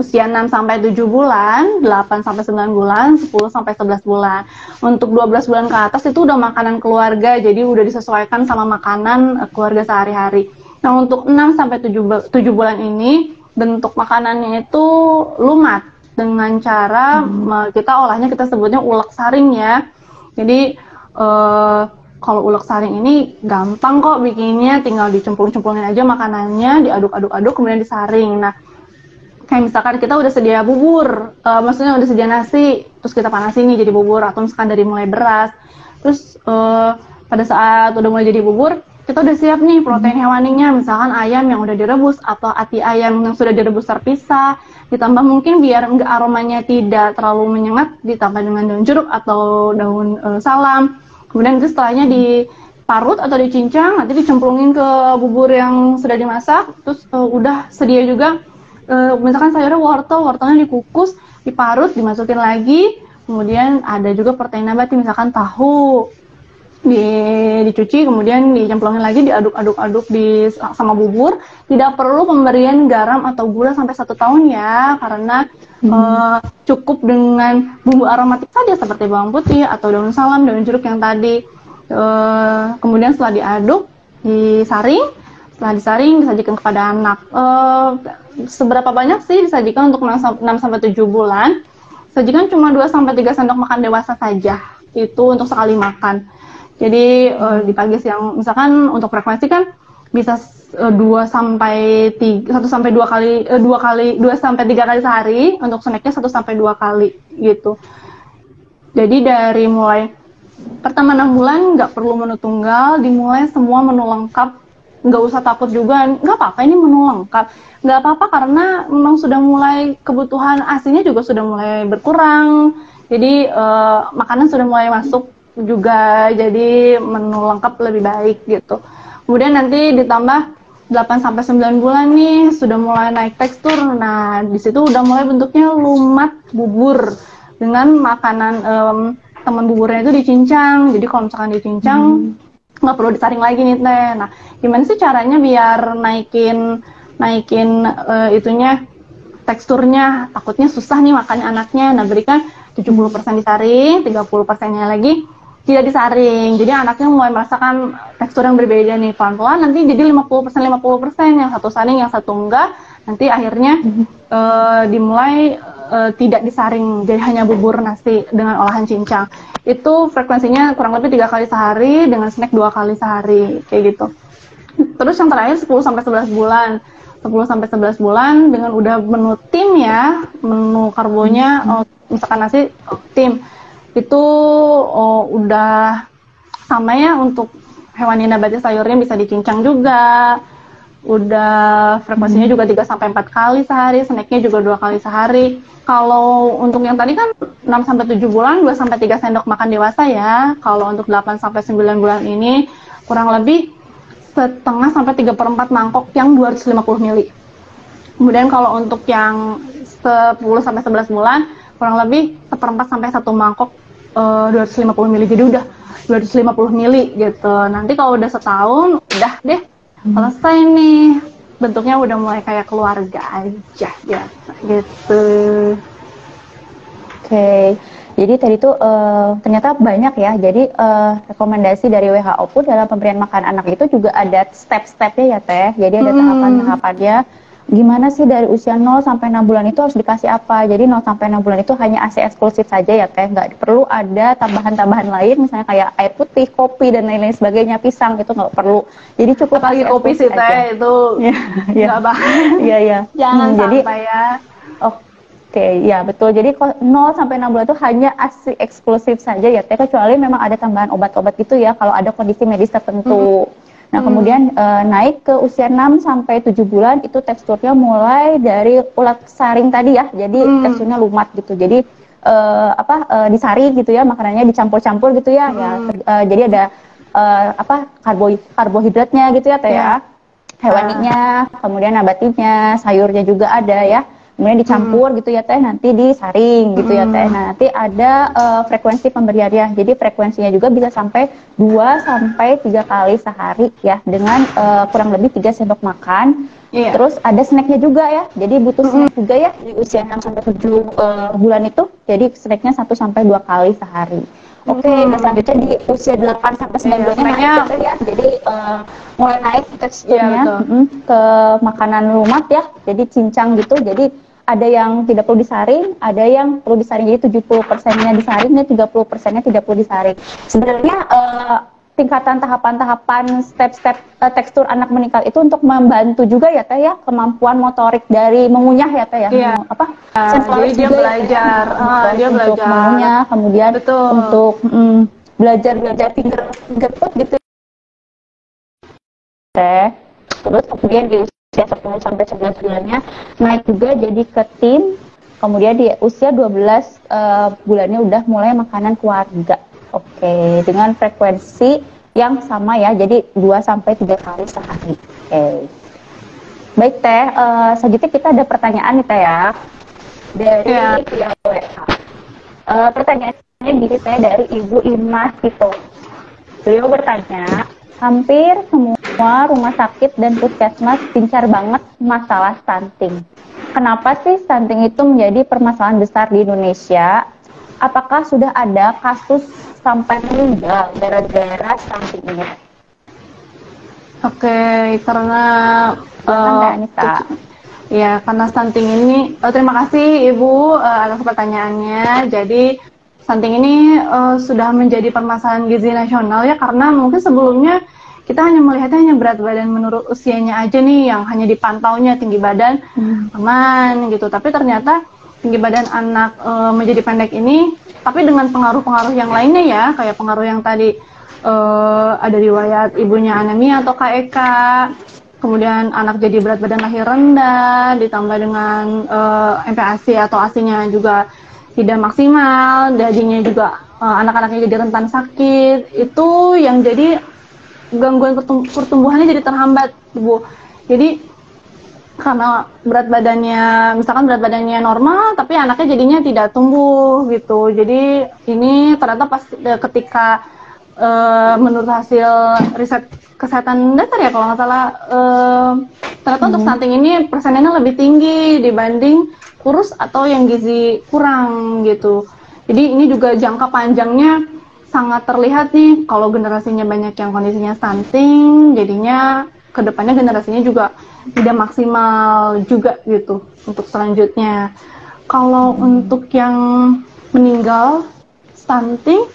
C: usia 6 sampai 7 bulan, 8 sampai 9 bulan, 10 sampai 11 bulan. Untuk 12 bulan ke atas itu udah makanan keluarga, jadi udah disesuaikan sama makanan keluarga sehari-hari. Nah, untuk 6 sampai 7 bulan ini bentuk makanannya itu lumat dengan cara kita olahnya, kita sebutnya ulek saring ya. Jadi kalau ulek saring ini gampang kok bikinnya, tinggal dicemplung-cemplungin aja makanannya, diaduk-aduk-aduk kemudian disaring. Nah, kayak misalkan kita udah sedia bubur, maksudnya udah sedia nasi, terus kita panasin nih jadi bubur, atau misalkan dari mulai beras, terus pada saat udah mulai jadi bubur, kita udah siap nih protein hewaninya, misalkan ayam yang udah direbus, atau ati ayam yang sudah direbus terpisah, ditambah mungkin biar aromanya tidak terlalu menyengat, ditambah dengan daun jeruk atau daun salam, kemudian itu setelahnya diparut atau dicincang, nanti dicemplungin ke bubur yang sudah dimasak, terus udah sedia juga misalkan sayurnya wortelnya dikukus, diparut, dimasukin lagi, kemudian ada juga protein nabati, misalkan tahu, dicuci, kemudian dicemplungin lagi, diaduk-aduk sama bubur. Tidak perlu pemberian garam atau gula sampai 1 tahun ya, karena cukup dengan bumbu aromatik saja seperti bawang putih atau daun salam, daun jeruk yang tadi. Kemudian setelah diaduk, disaring. Setelah disaring, disajikan kepada anak. Seberapa banyak sih disajikan untuk 6 sampai 7 bulan? Sajikan cuma 2 sampai 3 sendok makan dewasa saja. Itu untuk sekali makan. Jadi di pagi siang, misalkan untuk frekuensi kan bisa 1 sampai 3 kali sehari, untuk snacknya 1 sampai 2 kali gitu. Jadi dari mulai pertama 6 bulan nggak perlu menu tunggal, dimulai semua menu lengkap. Nggak usah takut juga, nggak apa-apa ini menu lengkap, nggak apa-apa karena memang sudah mulai kebutuhan ASI-nya juga sudah mulai berkurang, jadi makanan sudah mulai masuk juga, jadi menu lengkap lebih baik gitu. Kemudian nanti ditambah 8-9 bulan nih sudah mulai naik tekstur, nah di situ udah mulai bentuknya lumat bubur dengan makanan teman buburnya itu dicincang, jadi kalau misalkan dicincang nggak perlu disaring lagi nih Teh. Nah, gimana sih caranya biar naikin itunya, teksturnya? Takutnya susah nih makannya anaknya. Nah, berikan 70% disaring, 30%-nya lagi tidak disaring. Jadi anaknya mulai merasakan tekstur yang berbeda nih, pelan-pelan nanti jadi 50%, yang satu saring, yang satu enggak. Nanti akhirnya dimulai tidak disaring, jadi hanya bubur nasi dengan olahan cincang. Itu frekuensinya kurang lebih 3 kali sehari dengan snack 2 kali sehari, kayak gitu. Terus yang terakhir 10 sampai 11 bulan. 10 sampai 11 bulan dengan udah menu tim ya, menu karbonya misalkan nasi tim. Itu udah sama ya, untuk hewani nabati sayurnya bisa dicincang juga. Udah frekuensinya juga 3 sampai 4 kali sehari, snacknya juga 2 kali sehari. Kalau untuk yang tadi kan 6 sampai 7 bulan 2 sampai 3 sendok makan dewasa ya. Kalau untuk 8 sampai 9 bulan ini kurang lebih setengah sampai 3/4 mangkok yang 250 ml. Kemudian kalau untuk yang 10 sampai 11 bulan kurang lebih 1/4 sampai 1 mangkok 250 ml. Jadi udah 250 ml gitu. Nanti kalau udah setahun udah deh selesai nih, bentuknya udah mulai kayak keluarga aja ya gitu.
B: Oke. Jadi tadi tuh ternyata banyak ya. Jadi rekomendasi dari WHO pun dalam pemberian makan anak itu juga ada step-stepnya ya Teh. Jadi ada tahapan-tahapannya. Gimana sih dari usia 0 sampai 6 bulan itu harus dikasih apa? Jadi 0 sampai 6 bulan itu hanya ASI eksklusif saja ya Teh. Nggak perlu ada tambahan-tambahan lain, misalnya kayak air putih, kopi, dan lain-lain sebagainya, pisang, itu nggak perlu. Jadi cukup
C: apalagi
B: ASI
C: kopi sih
B: eksklusif
C: Teh,
B: aja.
C: itu nggak bahaya.
B: Iya, iya.
C: Jangan
B: Jadi,
C: sampai ya.
B: oke, ya betul. Jadi 0 sampai 6 bulan itu hanya ASI eksklusif saja ya Teh, kecuali memang ada tambahan obat-obat gitu ya kalau ada kondisi medis tertentu. Nah, kemudian naik ke usia 6 sampai 7 bulan itu teksturnya mulai dari ulat saring tadi ya. Jadi teksturnya lumat gitu. Jadi disaring gitu ya, makanannya dicampur-campur gitu ya. Jadi ada karbohidratnya gitu ya Teh ya. Hewaninya, kemudian nabatinya, sayurnya juga ada ya. Kemudian dicampur gitu ya Teh, nanti disaring gitu ya Teh. Nah, nanti ada frekuensi pemberiannya. Jadi frekuensinya juga bisa sampai 2 sampai 3 kali sehari ya, dengan kurang lebih 3 sendok makan. Terus ada snacknya juga ya. Jadi butuh snack juga ya di usia 6 sampai 7 bulan itu. Jadi snacknya 1 sampai 2 kali sehari. Oke, nah selanjutnya di usia 8 sampai 9 bulannya naik gitu ya. Jadi mulai naik teksturnya ke makanan lumat ya. Jadi cincang gitu. Jadi ada yang tidak perlu disaring, ada yang perlu disaring. Jadi 70%-nya disaring dan 30%-nya tidak perlu disaring. Sebenarnya tingkatan tahapan-tahapan step-step tekstur anak meningkat itu untuk membantu juga ya Teh ya, kemampuan motorik dari mengunyah ya Teh ya.
C: Jadi dia belajar,
B: untuk mengunyah, kemudian untuk belajar fingerfood gitu Teh. Terus kemudian di usia 10 sampai 11 bulannya naik juga jadi ke teen. Kemudian di usia 12 bulannya udah mulai makanan keluarga. Oke, dengan frekuensi yang sama ya, jadi 2 sampai 3 kali sehari. Oke. Baik Teh, selanjutnya kita ada pertanyaan nih Teh ya. Dari via WA. Pertanyaannya gini Teh, dari Ibu Imas gitu. Beliau bertanya, hampir semua rumah sakit dan puskesmas gencar banget masalah stunting. Kenapa sih stunting itu menjadi permasalahan besar di Indonesia? Apakah sudah ada kasus sampai meninggal gara-gara stunting ini?
C: Oke, karena karena stunting ini, terima kasih Ibu atas pertanyaannya. Jadi stunting ini sudah menjadi permasalahan gizi nasional ya, karena mungkin sebelumnya kita hanya melihatnya hanya berat badan menurut usianya aja nih, yang hanya dipantaunya tinggi badan aman gitu. Tapi ternyata tinggi badan anak menjadi pendek ini, tapi dengan pengaruh-pengaruh yang lainnya ya, kayak pengaruh yang tadi ada riwayat ibunya anemia atau KEK, kemudian anak jadi berat badan lahir rendah, ditambah dengan MPASI atau ASI-nya juga tidak maksimal, dagingnya juga anak-anaknya jadi rentan sakit, itu yang jadi gangguan pertumbuhannya jadi terhambat, Bu. Jadi karena berat badannya, misalkan berat badannya normal, tapi anaknya jadinya tidak tumbuh gitu. Jadi ini ternyata pas ketika menurut hasil riset kesehatan dasar ya kalau nggak salah, ternyata untuk stunting ini persennya lebih tinggi dibanding kurus atau yang gizi kurang gitu. Jadi ini juga jangka panjangnya sangat terlihat nih, kalau generasinya banyak yang kondisinya stunting, jadinya kedepannya generasinya juga tidak maksimal juga gitu untuk selanjutnya. Kalau untuk yang meninggal stunting,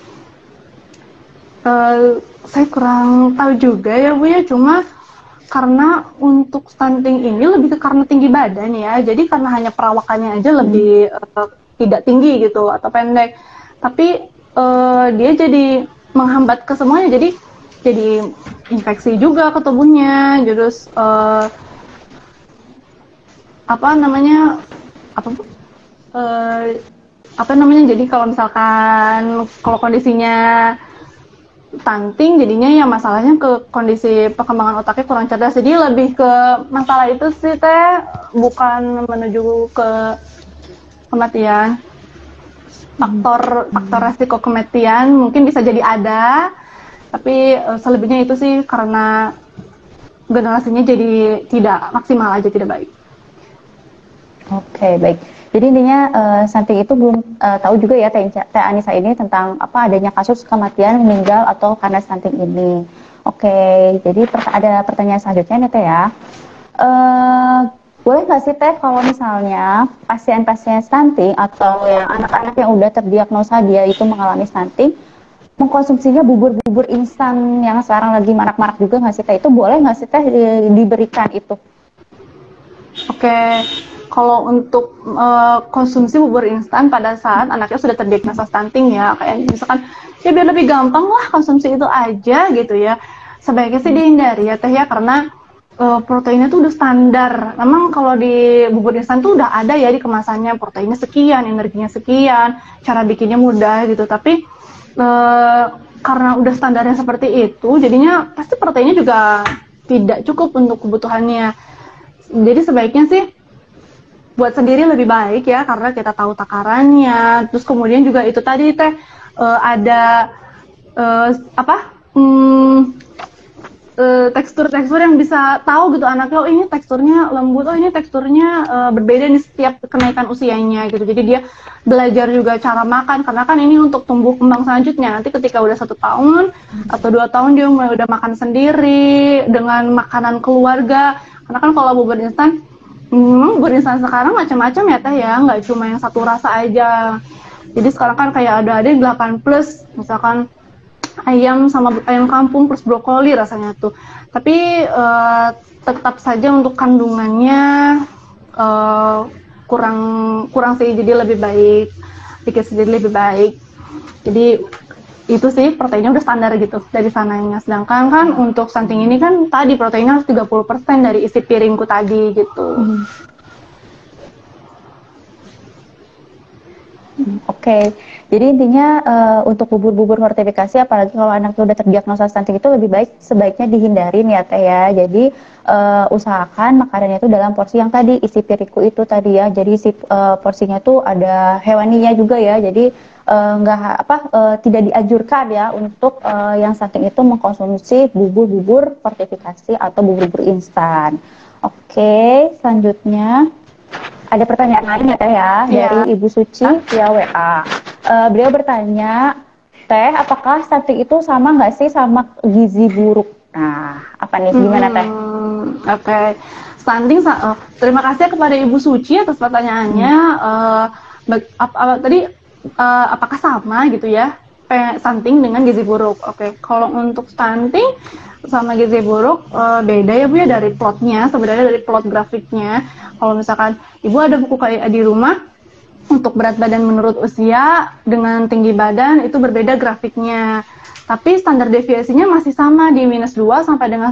C: saya kurang tahu juga ya Bu ya, cuma karena untuk stunting ini lebih ke karena tinggi badan ya, jadi karena hanya perawakannya aja lebih tidak tinggi gitu atau pendek, tapi dia jadi menghambat ke semuanya, jadi infeksi juga ke tubuhnya, terus jadi kalau misalkan kalau kondisinya stunting, jadinya ya masalahnya ke kondisi perkembangan otaknya kurang cerdas, jadi lebih ke masalah itu sih Teh, bukan menuju ke kematian. Faktor resiko kematian mungkin bisa jadi ada, tapi selebihnya itu sih karena generasinya jadi tidak maksimal aja, tidak baik.
B: Oke, baik. Jadi intinya stunting itu belum tahu juga ya Teh Anissa ini tentang apa adanya kasus kematian meninggal atau karena stunting ini. Oke, jadi ada pertanyaan selanjutnya nih Teh ya. Boleh nggak sih Teh kalau misalnya pasien-pasien stunting atau yang anak-anak yang udah terdiagnosa dia itu mengalami stunting mengkonsumsinya bubur-bubur instan yang sekarang lagi marak-marak juga nggak sih Teh? Itu boleh nggak sih Teh diberikan itu?
C: Oke, kalau untuk konsumsi bubur instan pada saat anaknya sudah terdiagnosa stunting ya, kayak misalkan ya biar lebih gampang lah konsumsi itu aja gitu ya. Sebaiknya sih dihindari ya Teh ya, karena proteinnya tuh udah standar. Memang kalau di bubur instan tuh udah ada ya di kemasannya proteinnya sekian, energinya sekian, cara bikinnya mudah gitu. Tapi karena udah standarnya seperti itu, jadinya pasti proteinnya juga tidak cukup untuk kebutuhannya. Jadi sebaiknya sih buat sendiri lebih baik ya, karena kita tahu takarannya. Terus kemudian juga itu tadi Teh ada tekstur-tekstur yang bisa tahu gitu anaknya, oh ini teksturnya lembut, oh ini teksturnya berbeda nih setiap kenaikan usianya gitu. Jadi dia belajar juga cara makan, karena kan ini untuk tumbuh kembang selanjutnya. Nanti ketika udah 1 tahun atau 2 tahun dia mulai udah makan sendiri dengan makanan keluarga. Karena kan kalau bubur instan sekarang macam-macam ya Teh ya, nggak cuma yang satu rasa aja. Jadi sekarang kan kayak ada yang 8+, misalkan ayam sama ayam kampung plus brokoli rasanya tuh. Tapi tetap saja untuk kandungannya kurang sih, jadi lebih baik dikit sedikit lebih baik. Jadi itu sih proteinnya udah standar gitu dari sananya. Sedangkan kan untuk stunting ini kan tadi proteinnya harus 30% dari isi piringku tadi gitu.
B: Oke, jadi intinya untuk bubur-bubur fortifikasi, apalagi kalau anak udah terdiagnosa stunting itu lebih baik sebaiknya dihindarin ya Teh ya. Jadi usahakan makanannya itu dalam porsi yang tadi isi piringku itu tadi ya. Jadi isi porsinya tuh ada hewaninya juga ya. Jadi tidak dianjurkan ya untuk yang stunting itu mengkonsumsi bubur-bubur fortifikasi atau bubur-bubur instan. Oke, selanjutnya ada pertanyaan lain ya Teh ya, dari Ibu Suci via WA. Beliau bertanya, Teh, apakah stunting itu sama nggak sih sama gizi buruk? Nah, apa nih, gimana Teh?
C: Oke, stunting, terima kasih kepada Ibu Suci atas pertanyaannya. Apakah sama gitu ya, stunting dengan gizi buruk? Oke, kalau untuk stunting sama gizi buruk beda ya Bu ya dari plotnya, sebenarnya dari plot grafiknya. Kalau misalkan Ibu ada buku kayak di rumah, untuk berat badan menurut usia dengan tinggi badan itu berbeda grafiknya. Tapi standar deviasinya masih sama di -2 sampai dengan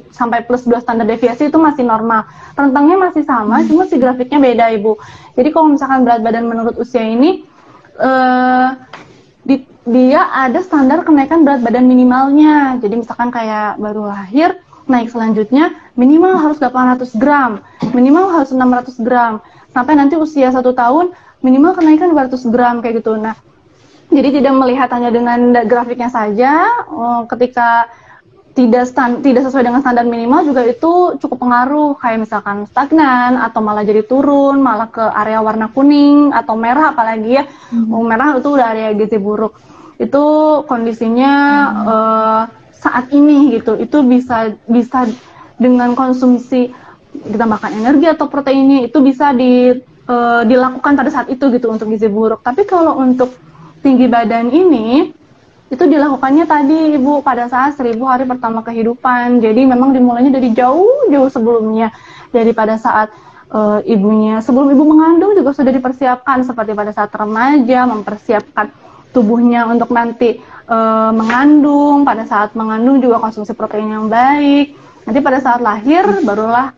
C: sampai +2 standar deviasi itu masih normal. Rentangnya masih sama, cuma si grafiknya beda Ibu. Jadi kalau misalkan berat badan menurut usia ini dia ada standar kenaikan berat badan minimalnya. Jadi misalkan kayak baru lahir, naik selanjutnya minimal harus 800 gram, minimal harus 600 gram, sampai nanti usia 1 tahun minimal kenaikan 200 gram kayak gitu. Nah, jadi tidak melihat hanya dengan grafiknya saja, ketika tidak sesuai dengan standar minimal juga itu cukup pengaruh, kayak misalkan stagnan atau malah jadi turun, malah ke area warna kuning atau merah apalagi ya. Merah itu udah area gizi buruk. Itu kondisinya saat ini gitu. Itu bisa dengan konsumsi ditambahkan energi atau proteinnya itu bisa dilakukan pada saat itu gitu untuk gizi buruk. Tapi kalau untuk tinggi badan ini itu dilakukannya tadi Ibu pada saat 1000 hari pertama kehidupan. Jadi memang dimulainya dari jauh-jauh sebelumnya. Dari pada saat ibunya, sebelum ibu mengandung juga sudah dipersiapkan, seperti pada saat remaja mempersiapkan tubuhnya untuk nanti mengandung. Pada saat mengandung juga konsumsi protein yang baik. Nanti pada saat lahir barulah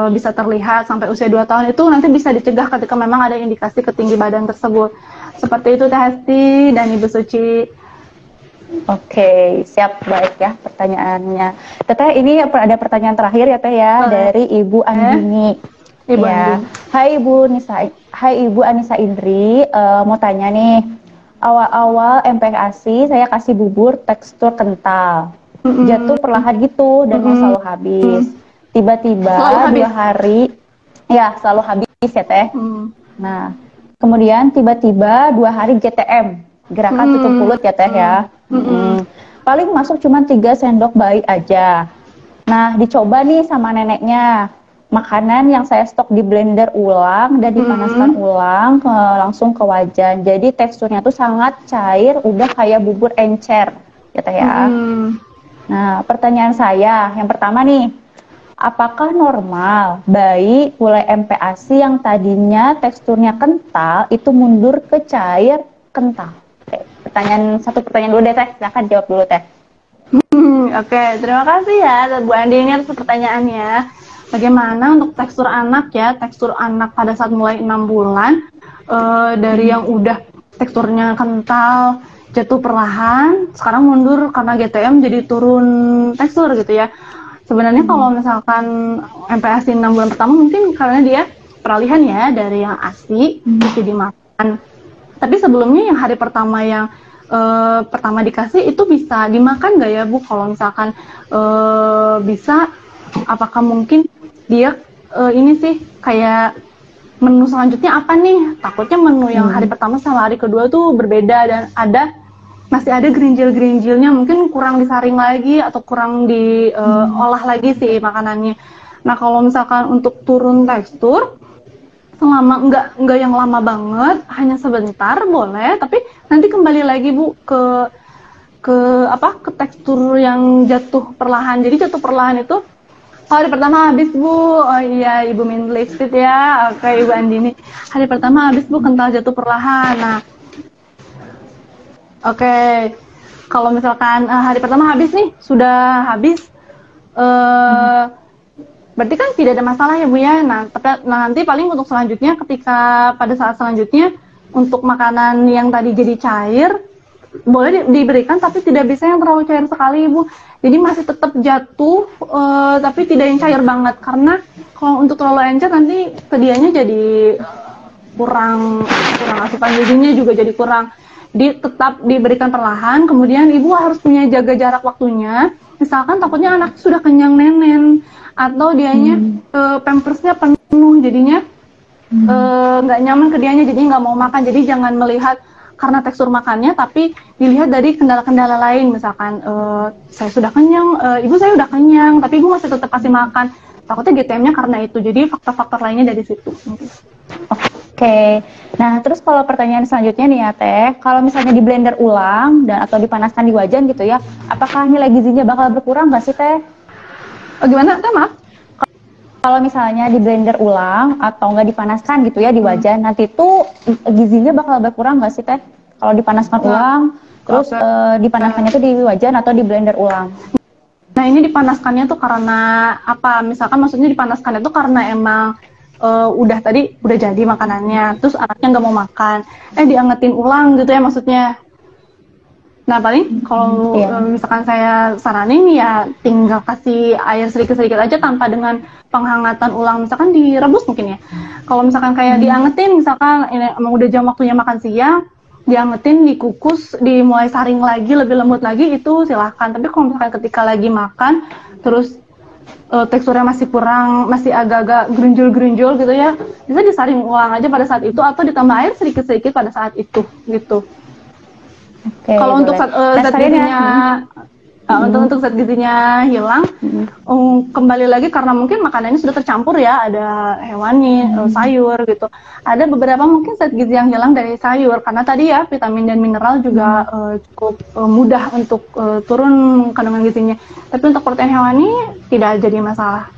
C: bisa terlihat sampai usia 2 tahun itu nanti bisa dicegah ketika memang ada indikasi ketinggi badan tersebut. Seperti itu Teh Hesti dan Ibu Suci.
B: Oke, siap, baik ya pertanyaannya. Teteh, ini ada pertanyaan terakhir ya Teh ya, dari Ibu Andini.
C: Ibu
B: ya.
C: Andini.
B: Hai Ibu Anissa Indri, mau tanya nih. Awal-awal MPASI saya kasih bubur tekstur kental. Jatuh perlahan gitu dan selalu habis. Tiba-tiba 2 hari, ya selalu habis ya Teh. Nah, kemudian tiba-tiba 2 hari GTM, gerakan tutup mulut ya Teh ya. Paling masuk cuma 3 sendok bayi aja. Nah, dicoba nih sama neneknya. Makanan yang saya stok di blender ulang dan dipanaskan ulang langsung ke wajan. Jadi teksturnya tuh sangat cair, udah kayak bubur encer, ya Teh ya. Nah, pertanyaan saya yang pertama nih, apakah normal bayi mulai MPASI yang tadinya teksturnya kental itu mundur ke cair kental? Oke, satu pertanyaan dulu deh Teh, silahkan jawab dulu Teh.
C: Oke, terima kasih ya Bu Andi ini atas pertanyaannya. Bagaimana untuk tekstur anak ya? Tekstur anak pada saat mulai 6 bulan dari yang udah teksturnya kental, jatuh perlahan, sekarang mundur karena GTM jadi turun tekstur gitu ya. Sebenarnya kalau misalkan MPASI 6 bulan pertama mungkin karena dia peralihan ya dari yang ASI jadi dimakan. Tapi sebelumnya yang hari pertama yang pertama dikasih itu bisa dimakan nggak ya Bu? Kalau misalkan bisa, apakah mungkin dia ini sih kayak menu selanjutnya apa nih? Takutnya menu yang hari pertama sama hari kedua tuh berbeda dan masih ada gerinjil-gerinjilnya, mungkin kurang disaring lagi atau kurang diolah lagi sih makanannya. Nah kalau misalkan untuk turun tekstur selama nggak yang lama banget, hanya sebentar boleh, tapi nanti kembali lagi Bu ke tekstur yang jatuh perlahan. Jadi jatuh perlahan itu hari pertama habis Bu, oh iya Ibu min lipstick ya, oke Ibu Andini. Hari pertama habis Bu, kental jatuh perlahan. Nah, oke, kalau misalkan hari pertama habis nih, sudah habis, berarti kan tidak ada masalah ya Bu ya. Nah, nanti paling untuk selanjutnya ketika pada saat selanjutnya untuk makanan yang tadi jadi cair, boleh diberikan tapi tidak bisa yang terlalu cair sekali Bu. Jadi masih tetap jatuh tapi tidak yang cair banget, karena kalau untuk terlalu encer nanti kedianya jadi kurang asupan gizinya juga jadi kurang. Tetap diberikan perlahan, kemudian ibu harus punya jaga jarak waktunya. Misalkan takutnya anak sudah kenyang nenen atau dianya pampersnya penuh jadinya nggak nyaman kedianya, jadi nggak mau makan. Jadi jangan melihat karena tekstur makannya, tapi dilihat dari kendala-kendala lain. Misalkan saya sudah kenyang, ibu saya udah kenyang, tapi ibu masih tetap kasih makan. Takutnya GTM-nya karena itu. Jadi faktor-faktor lainnya dari situ.
B: Oke. Nah, terus kalau pertanyaan selanjutnya nih ya Teh, kalau misalnya di blender ulang dan atau dipanaskan di wajan gitu ya, apakah nilai gizinya bakal berkurang nggak sih Teh?
C: Gimana Teh, maaf?
B: Kalau misalnya di blender ulang atau nggak dipanaskan gitu ya di wajan, nanti tuh gizinya bakal berkurang nggak sih Teh? Kalau dipanaskan ulang, terus dipanaskannya tuh di wajan atau di blender ulang?
C: Nah ini dipanaskannya tuh karena apa? Misalkan maksudnya dipanaskannya tuh karena emang udah jadi makanannya, terus anaknya nggak mau makan, diangetin ulang gitu ya maksudnya. Nah paling kalau misalkan saya saranin ya tinggal kasih air sedikit-sedikit aja tanpa dengan penghangatan ulang, misalkan direbus mungkin ya. Kalau misalkan kayak diangetin, misalkan ini emang udah jam waktunya makan siang, diangetin, dikukus, dimulai saring lagi, lebih lembut lagi, itu silahkan. Tapi kalau misalkan ketika lagi makan, terus teksturnya masih kurang, masih agak-agak gerunjul-gerunjul gitu ya, bisa disaring ulang aja pada saat itu atau ditambah air sedikit-sedikit pada saat itu gitu. Kalau untuk zat gizinya untuk zat gizinya hilang, kembali lagi karena mungkin makanannya sudah tercampur ya, ada hewani, sayur gitu. Ada beberapa mungkin zat gizi yang hilang dari sayur karena tadi ya vitamin dan mineral juga cukup mudah untuk turun kandungan gizinya. Tapi untuk protein hewani tidak jadi masalah.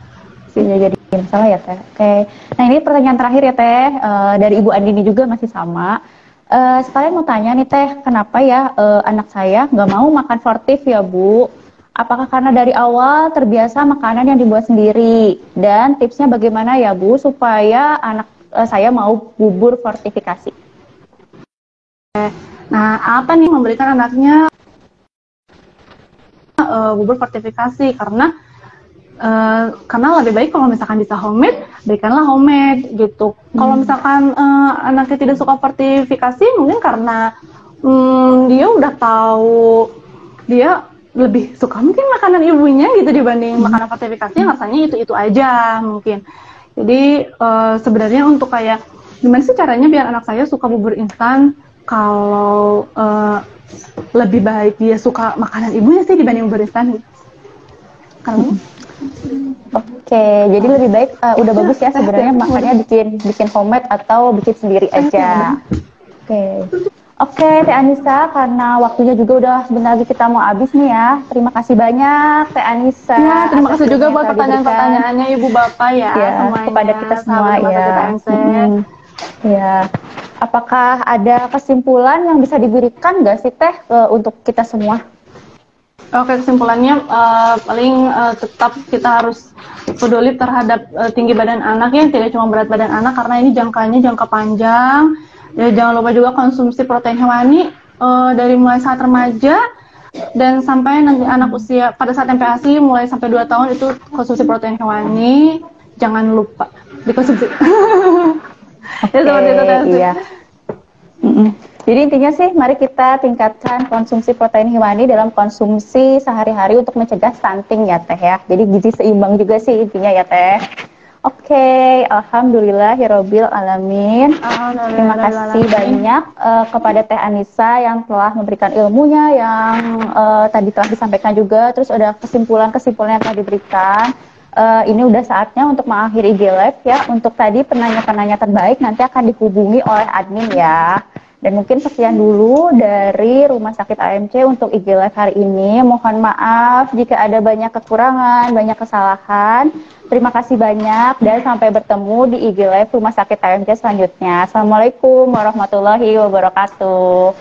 B: Tidak jadi masalah ya Teh. Oke. Nah ini pertanyaan terakhir ya Teh, dari Ibu Andini juga masih sama. Sekalian mau tanya nih Teh, kenapa ya anak saya nggak mau makan Fortif ya Bu? Apakah karena dari awal terbiasa makanan yang dibuat sendiri? Dan tipsnya bagaimana ya Bu supaya anak saya mau bubur fortifikasi?
C: Nah, apa nih memberikan anaknya bubur fortifikasi? Karena lebih baik kalau misalkan bisa homemade, berikanlah homemade gitu. Kalau misalkan anaknya tidak suka fortifikasi, mungkin karena dia udah tahu, dia lebih suka mungkin makanan ibunya gitu dibanding makanan fortifikasi yang rasanya itu aja mungkin. Jadi sebenarnya untuk kayak gimana sih caranya biar anak saya suka bubur instan kalau lebih baik dia suka makanan ibunya sih dibanding bubur instan? Kalau
B: Oke, jadi lebih baik udah bagus ya sebenarnya makannya bikin homemade atau bikin sendiri aja. Oke, Teh Anissa, karena waktunya juga udah sebentar lagi kita mau habis nih ya. Terima kasih banyak Teh Anissa.
C: ya, terima
B: atas
C: kasih juga
B: ilmu
C: buat
B: yang telah diberikan.
C: pertanyaan-pertanyaannya Ibu Bapak ya,
B: Ya,
C: semuanya,
B: kepada kita semua
C: sahabat Rumah
B: ya.
C: Sakit AMC.
B: Ya. Apakah ada kesimpulan yang bisa diberikan nggak sih Teh untuk kita semua?
C: Oke, kesimpulannya paling tetap kita harus peduli terhadap tinggi badan anak ya, tidak cuma berat badan anak karena ini jangka panjang. Ya, jangan lupa juga konsumsi protein hewani dari mulai saat remaja dan sampai nanti anak usia pada saat MPASI mulai sampai 2 tahun itu konsumsi protein hewani, jangan lupa dikonsumsi. Ya seperti itu kan.
B: Iya. Jadi intinya sih, mari kita tingkatkan konsumsi protein hewani dalam konsumsi sehari-hari untuk mencegah stunting ya Teh ya. Jadi gizi seimbang juga sih intinya ya Teh. Oke, alhamdulillahirabbil alamin. Terima kasih banyak kepada Teh Anissa yang telah memberikan ilmunya yang tadi telah disampaikan juga. Terus ada kesimpulan-kesimpulan yang telah diberikan. Ini udah saatnya untuk mengakhiri IG Live ya. Untuk tadi penanya-penanya terbaik nanti akan dihubungi oleh admin ya. Dan mungkin sekian dulu dari Rumah Sakit AMC untuk IG Live hari ini. Mohon maaf jika ada banyak kekurangan, banyak kesalahan. Terima kasih banyak dan sampai bertemu di IG Live Rumah Sakit AMC selanjutnya. Assalamualaikum warahmatullahi wabarakatuh.